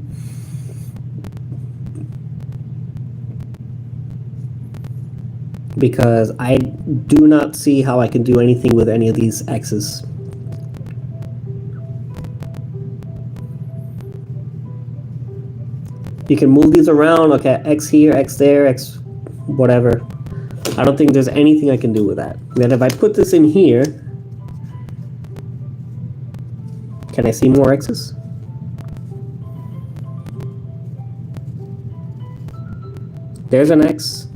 Because I do not see how I can do anything with any of these X's. You can move these around, okay, X here, X there, X whatever. I don't think there's anything I can do with that. Then if I put this in here, can I see more X's? There's an X.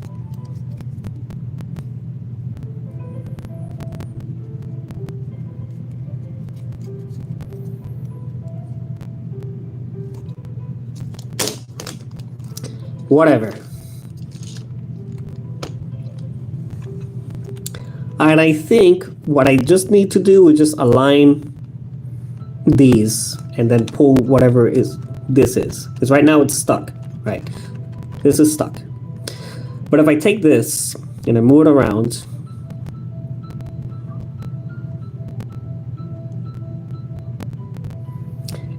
Whatever. And I think what I just need to do is just align these and then pull whatever this is. Because right now it's stuck, right? This is stuck. But if I take this and I move it around,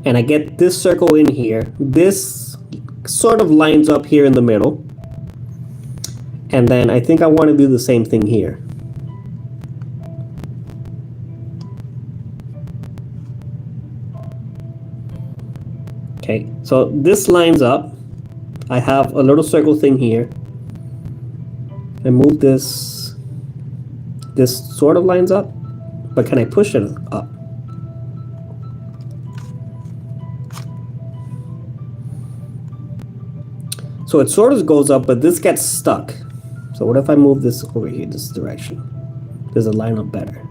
and I get this circle in here, this sort of lines up here in the middle. And then I think I want to do the same thing here. Okay, so this lines up. I have a little circle thing here. And move this. This sort of lines up, but can I push it up? So it sort of goes up, but this gets stuck. So what if I move this over here, this direction? Does it line up better?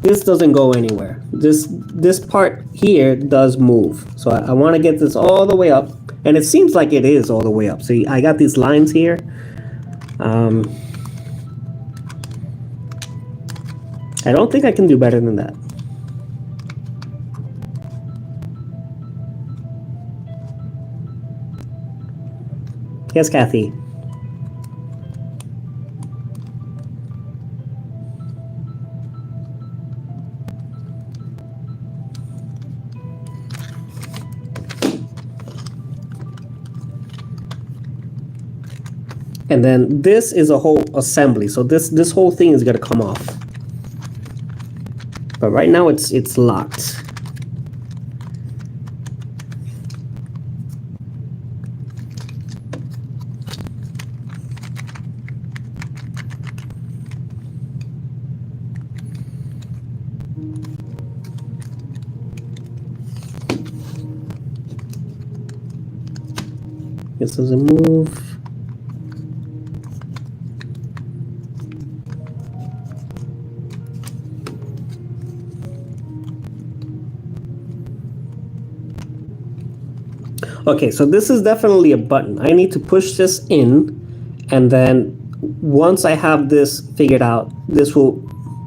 This doesn't go anywhere. This part here does move. So I want to get this all the way up. And it seems like it is all the way up. See, I got these lines here. I don't think I can do better than that. Yes, Kathy. And then this is a whole assembly. So this whole thing is gonna come off. But right now it's locked. This doesn't move. Okay, so this is definitely a button. I need to push this in, and then once I have this figured out, this will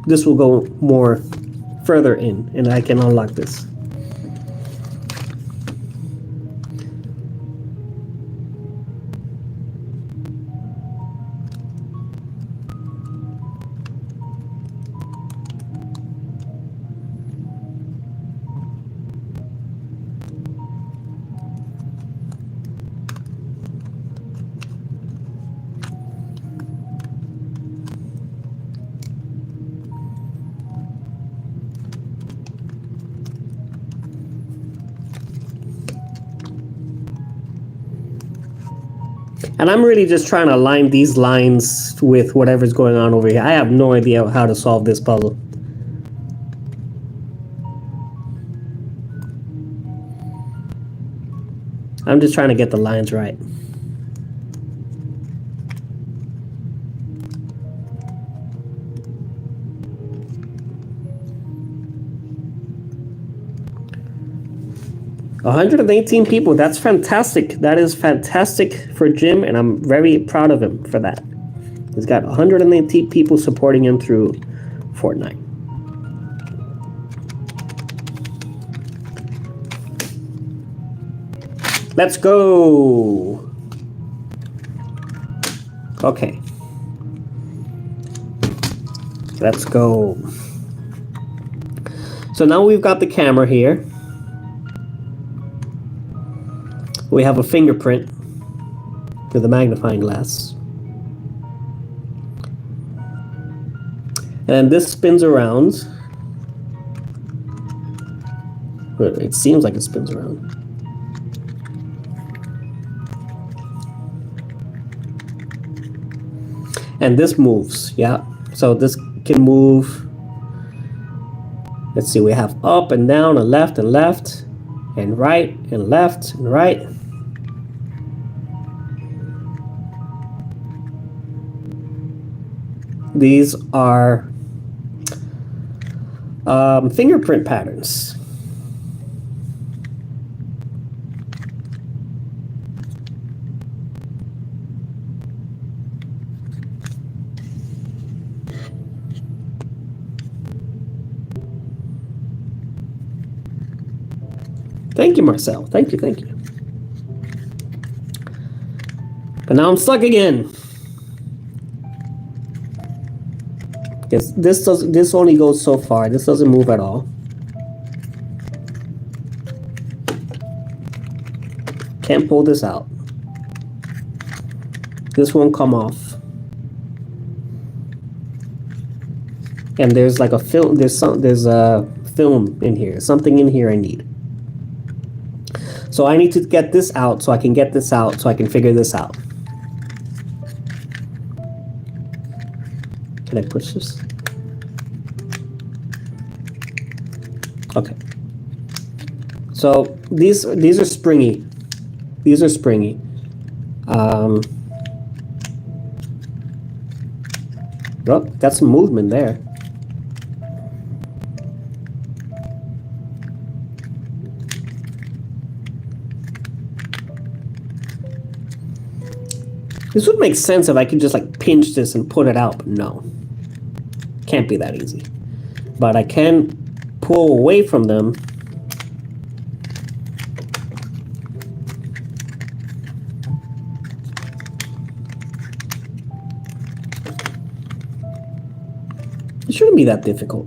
go more further in, and I can unlock this. And I'm really just trying to align these lines with whatever's going on over here. I have no idea how to solve this puzzle. I'm just trying to get the lines right. $118 people. That's fantastic. That is fantastic for Jim, and I'm very proud of him for that. He's got 118 people supporting him through Fortnite. Let's go. Okay. Let's go. So now we've got the camera here. We have a fingerprint with a magnifying glass. And this spins around. It seems like it spins around. And this moves, yeah. So this can move. Let's see, we have up and down and left and right and left and right. These are fingerprint patterns. Thank you, Marcel. Thank you, thank you. But now I'm stuck again. Yes, this only goes so far. This doesn't move at all. Can't pull this out. This won't come off. And there's like a film. There's a film in here. Something in here I need. So I need to get this out so I can get this out so I can figure this out. Can I push this? Okay. So these are springy. These are springy. Oh, got some movement there. This would make sense if I could just like pinch this and put it out, but no. Can't be that easy. But I can pull away from them. It shouldn't be that difficult.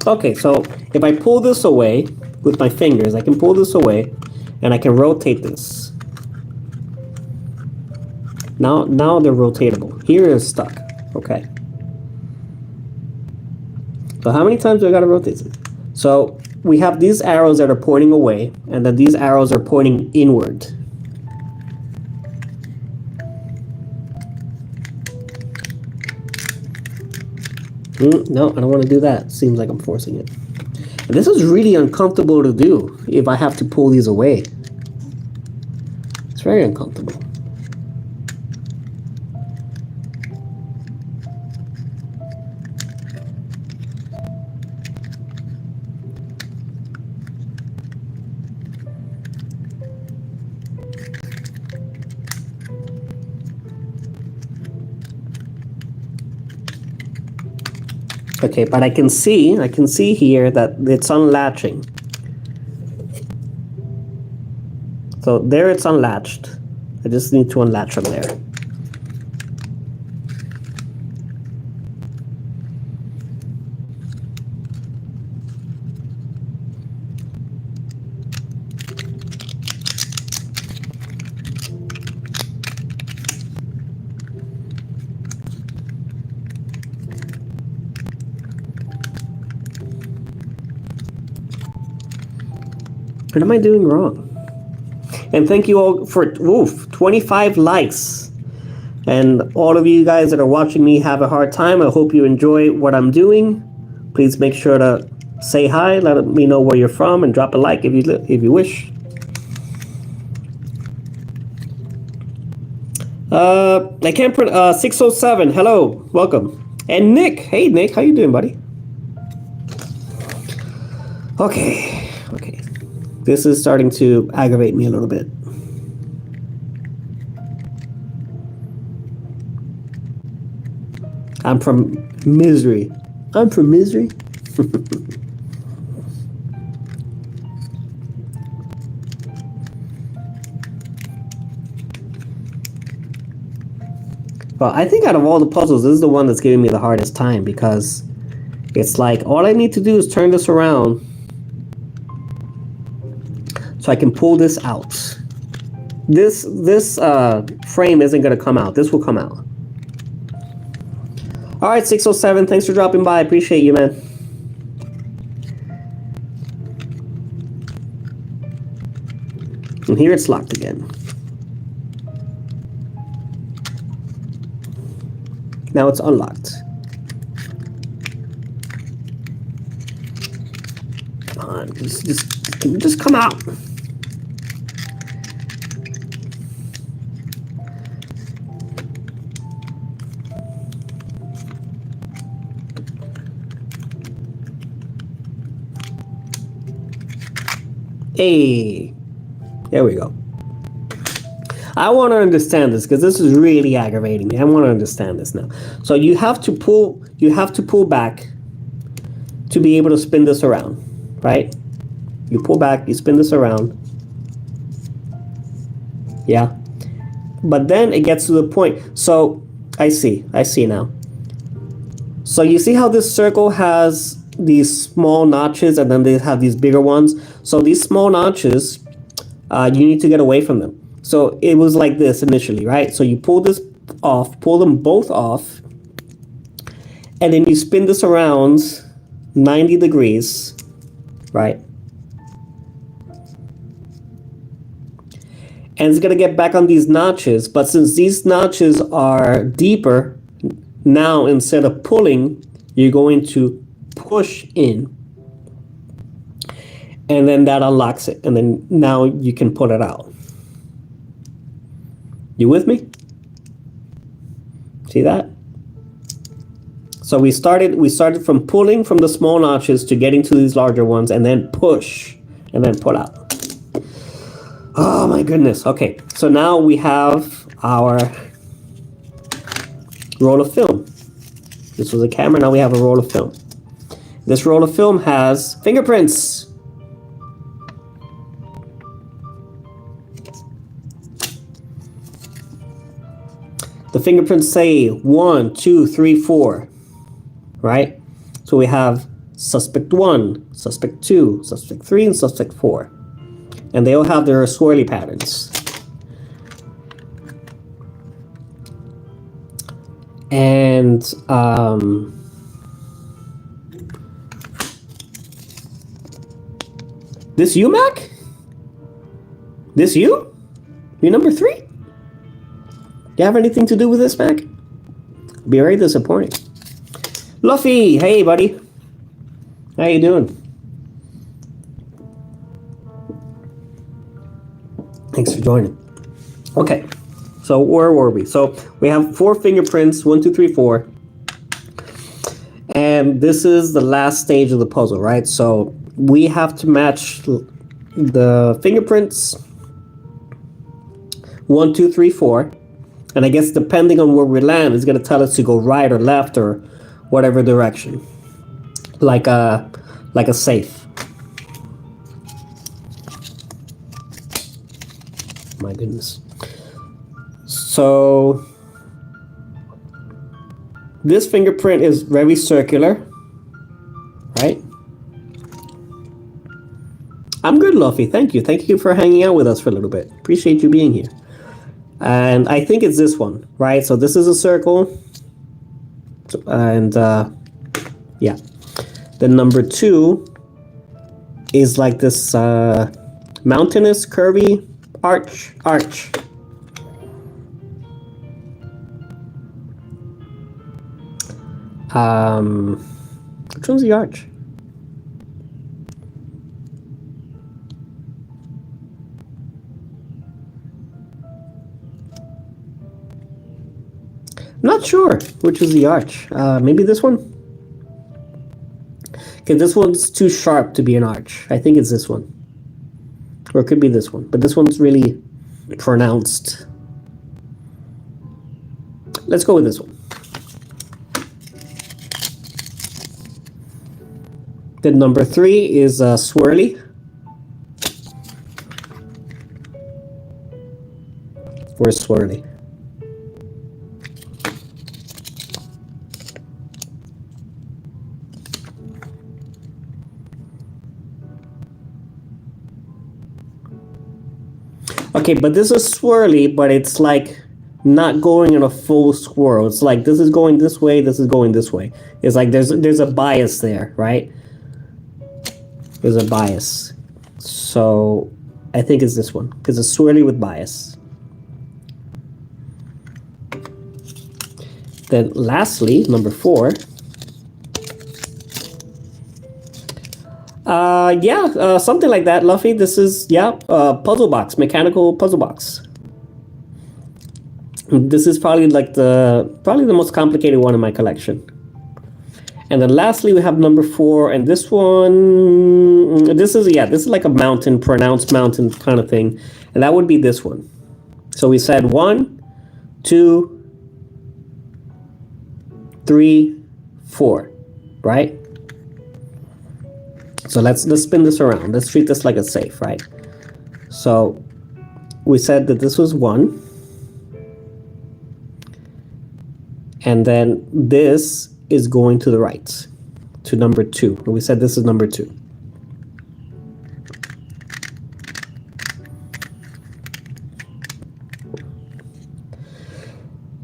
Okay, so if I pull this away with my fingers, I can pull this away and I can rotate this. Now they're rotatable. Here is stuck. Okay. So how many times do I gotta rotate this? So we have these arrows that are pointing away, and then these arrows are pointing inward. No, I don't want to do that. Seems like I'm forcing it. And this is really uncomfortable to do if I have to pull these away. It's very uncomfortable. Okay, but I can see here that it's unlatching. So there it's unlatched. I just need to unlatch from there. What am I doing wrong? And thank you all for 25 likes. And all of you guys that are watching me have a hard time. I hope you enjoy what I'm doing. Please make sure to say hi, let me know where you're from, and drop a like if you wish. I can't print 607. Hello, welcome. And Nick, hey Nick, how you doing, buddy? Okay. This is starting to aggravate me a little bit. I'm from misery. I'm from misery. Well, I think out of all the puzzles, this is the one that's giving me the hardest time, because it's like all I need to do is turn this around so I can pull this out. This frame isn't going to come out. This will come out. All right, 607, thanks for dropping by. I appreciate you, man. And here it's locked again. Now it's unlocked. Come on, just come out. Hey, there we go. I want to understand this because this is really aggravating me. I want to understand this now. So you have to pull back to be able to spin this around, right? You pull back, you spin this around. Yeah. But then it gets to the point. So I see now. So you see how this circle has these small notches and then they have these bigger ones. So these small notches, you need to get away from them. So it was like this initially, right? So you pull this off, pull them both off, and then you spin this around 90 degrees, right? And it's gonna get back on these notches, but since these notches are deeper, now instead of pulling, you're going to push in. And then that unlocks it, and then now you can pull it out. You with me? See that? So we started from pulling from the small notches to getting to these larger ones, and then push, and then pull out. Oh my goodness. Okay, so now we have our roll of film. This was a camera, now we have a roll of film. This roll of film has fingerprints. The fingerprints say 1, 2, 3, 4, right? So we have suspect 1, suspect 2, suspect 3, and suspect 4. And they all have their swirly patterns. And this you, Mac? This you? You number 3? Do you have anything to do with this, Mac? It'd be very disappointing. Luffy, hey buddy. How you doing? Thanks for joining. Okay, so where were we? So we have 4 fingerprints, 1, 2, 3, 4. And this is the last stage of the puzzle, right? So we have to match the fingerprints 1, 2, 3, 4. And I guess depending on where we land, it's gonna tell us to go right or left or whatever direction. Like a safe. My goodness. So this fingerprint is very circular, right? I'm good, Luffy. Thank you. Thank you for hanging out with us for a little bit. Appreciate you being here. And I think it's this one, right? So this is a circle. And yeah. Then number 2 is like this mountainous, curvy arch. Which one's the arch? I'm not sure which is the arch. Maybe this one? Okay, this one's too sharp to be an arch. I think it's this one. Or it could be this one. But this one's really pronounced. Let's go with this one. Then number 3 is swirly. Where's swirly? Okay, but this is swirly, but it's like not going in a full swirl. It's like this is going this way, this is going this way. It's like there's a bias there, right? There's a bias. So I think it's this one, because it's swirly with bias. Then lastly, number 4. Something like that, Luffy. This is, puzzle box, mechanical puzzle box. This is probably like the most complicated one in my collection. And then lastly, we have number 4, and this one, this is like a mountain, pronounced mountain kind of thing. And that would be this one. So we said 1, 2, 3, 4, right? So let's spin this around. Let's treat this like a safe, right? So we said that this was 1. And then this is going to the right, to number 2. And we said this is number 2.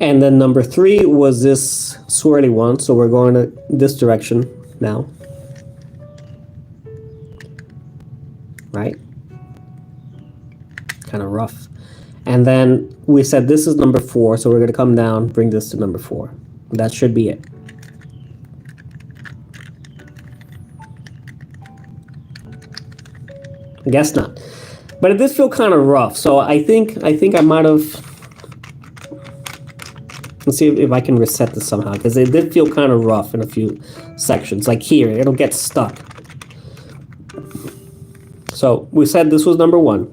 And then number 3 was this swirly one. So we're going to this direction now. Right? Kind of rough. And then we said this is number 4, so we're going to come down, bring this to number 4. That should be it. Guess not. But it did feel kind of rough, so I think I might have... Let's see if I can reset this somehow, because it did feel kind of rough in a few sections. Like here, it'll get stuck. So we said this was number 1.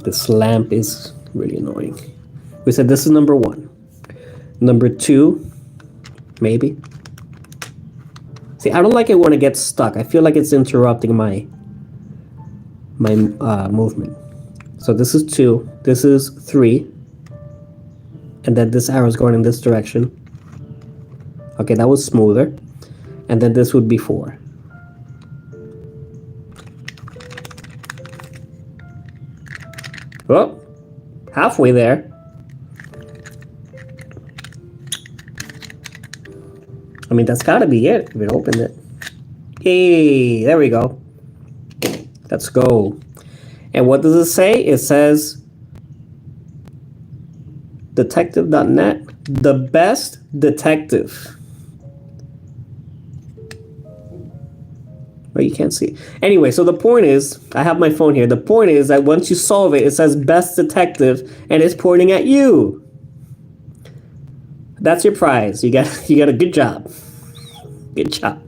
This lamp is really annoying. We said this is number 1. Number 2, maybe. See, I don't like it when it gets stuck. I feel like it's interrupting my movement. So this is 2, this is 3, and then this arrow is going in this direction. Okay, that was smoother. And then this would be 4. Oh, halfway there. I mean, that's gotta be it if it opened it. Hey, there we go. Let's go. And what does it say? It says detective.net, the best detective. But you can't see. Anyway, so the point is, I have my phone here. The point is that once you solve it, it says best detective and it's pointing at you. That's your prize. You got a good job. Good job.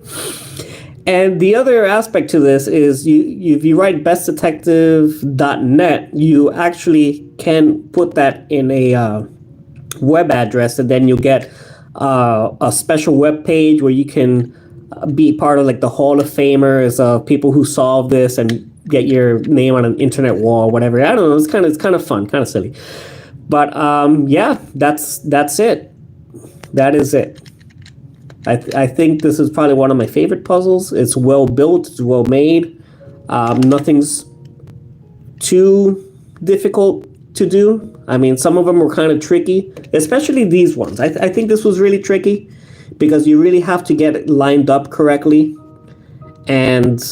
And the other aspect to this is if you write bestdetective.net, you actually can put that in a web address, and then you'll get a special web page where you can be part of like the Hall of Famers of people who solve this and get your name on an internet wall, whatever. I don't know. It's kind of fun, kind of silly. But yeah, that's it. That is it. I think this is probably one of my favorite puzzles. It's well built, it's well made. Nothing's too difficult to do. I mean, some of them were kind of tricky, especially these ones. I think this was really tricky because you really have to get it lined up correctly. And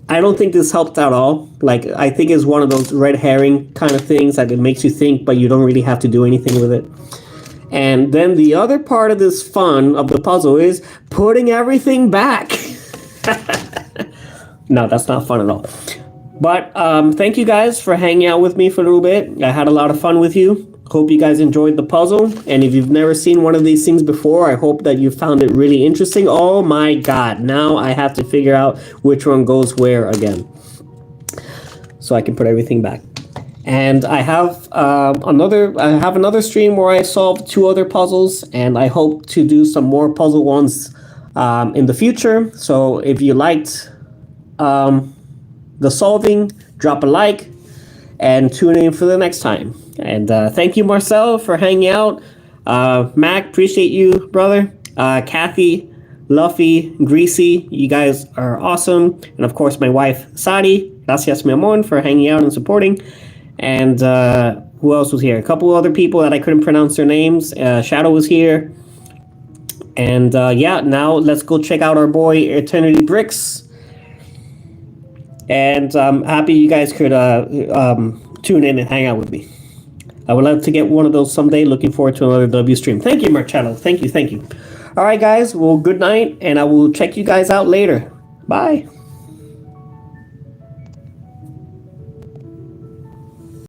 I don't think this helped at all. Like, I think it's one of those red herring kind of things that it makes you think, but you don't really have to do anything with it. And then the other part of this fun of the puzzle is putting everything back. No, that's not fun at all. But thank you guys for hanging out with me for a little bit. I had a lot of fun with you. Hope you guys enjoyed the puzzle. And if you've never seen one of these things before, I hope that you found it really interesting. Oh my God, now I have to figure out which one goes where again, so I can put everything back. And I have another stream where I solved 2 other puzzles, and I hope to do some more puzzle ones in the future. So if you liked the solving, drop a like and tune in for the next time. And thank you, Marcel, for hanging out. Mac, appreciate you, brother. Kathy, Luffy, Greasy, you guys are awesome. And of course, my wife, Sadi, gracias, mi amor, for hanging out and supporting. And who else was here? A couple other people that I couldn't pronounce their names. Shadow was here. And yeah, now let's go check out our boy Eternity Bricks. And I'm happy you guys could tune in and hang out with me. I would love to get one of those someday. Looking forward to another W stream. Thank you, Marcello. Thank you. All right, guys. Well, good night, and I will check you guys out later. Bye.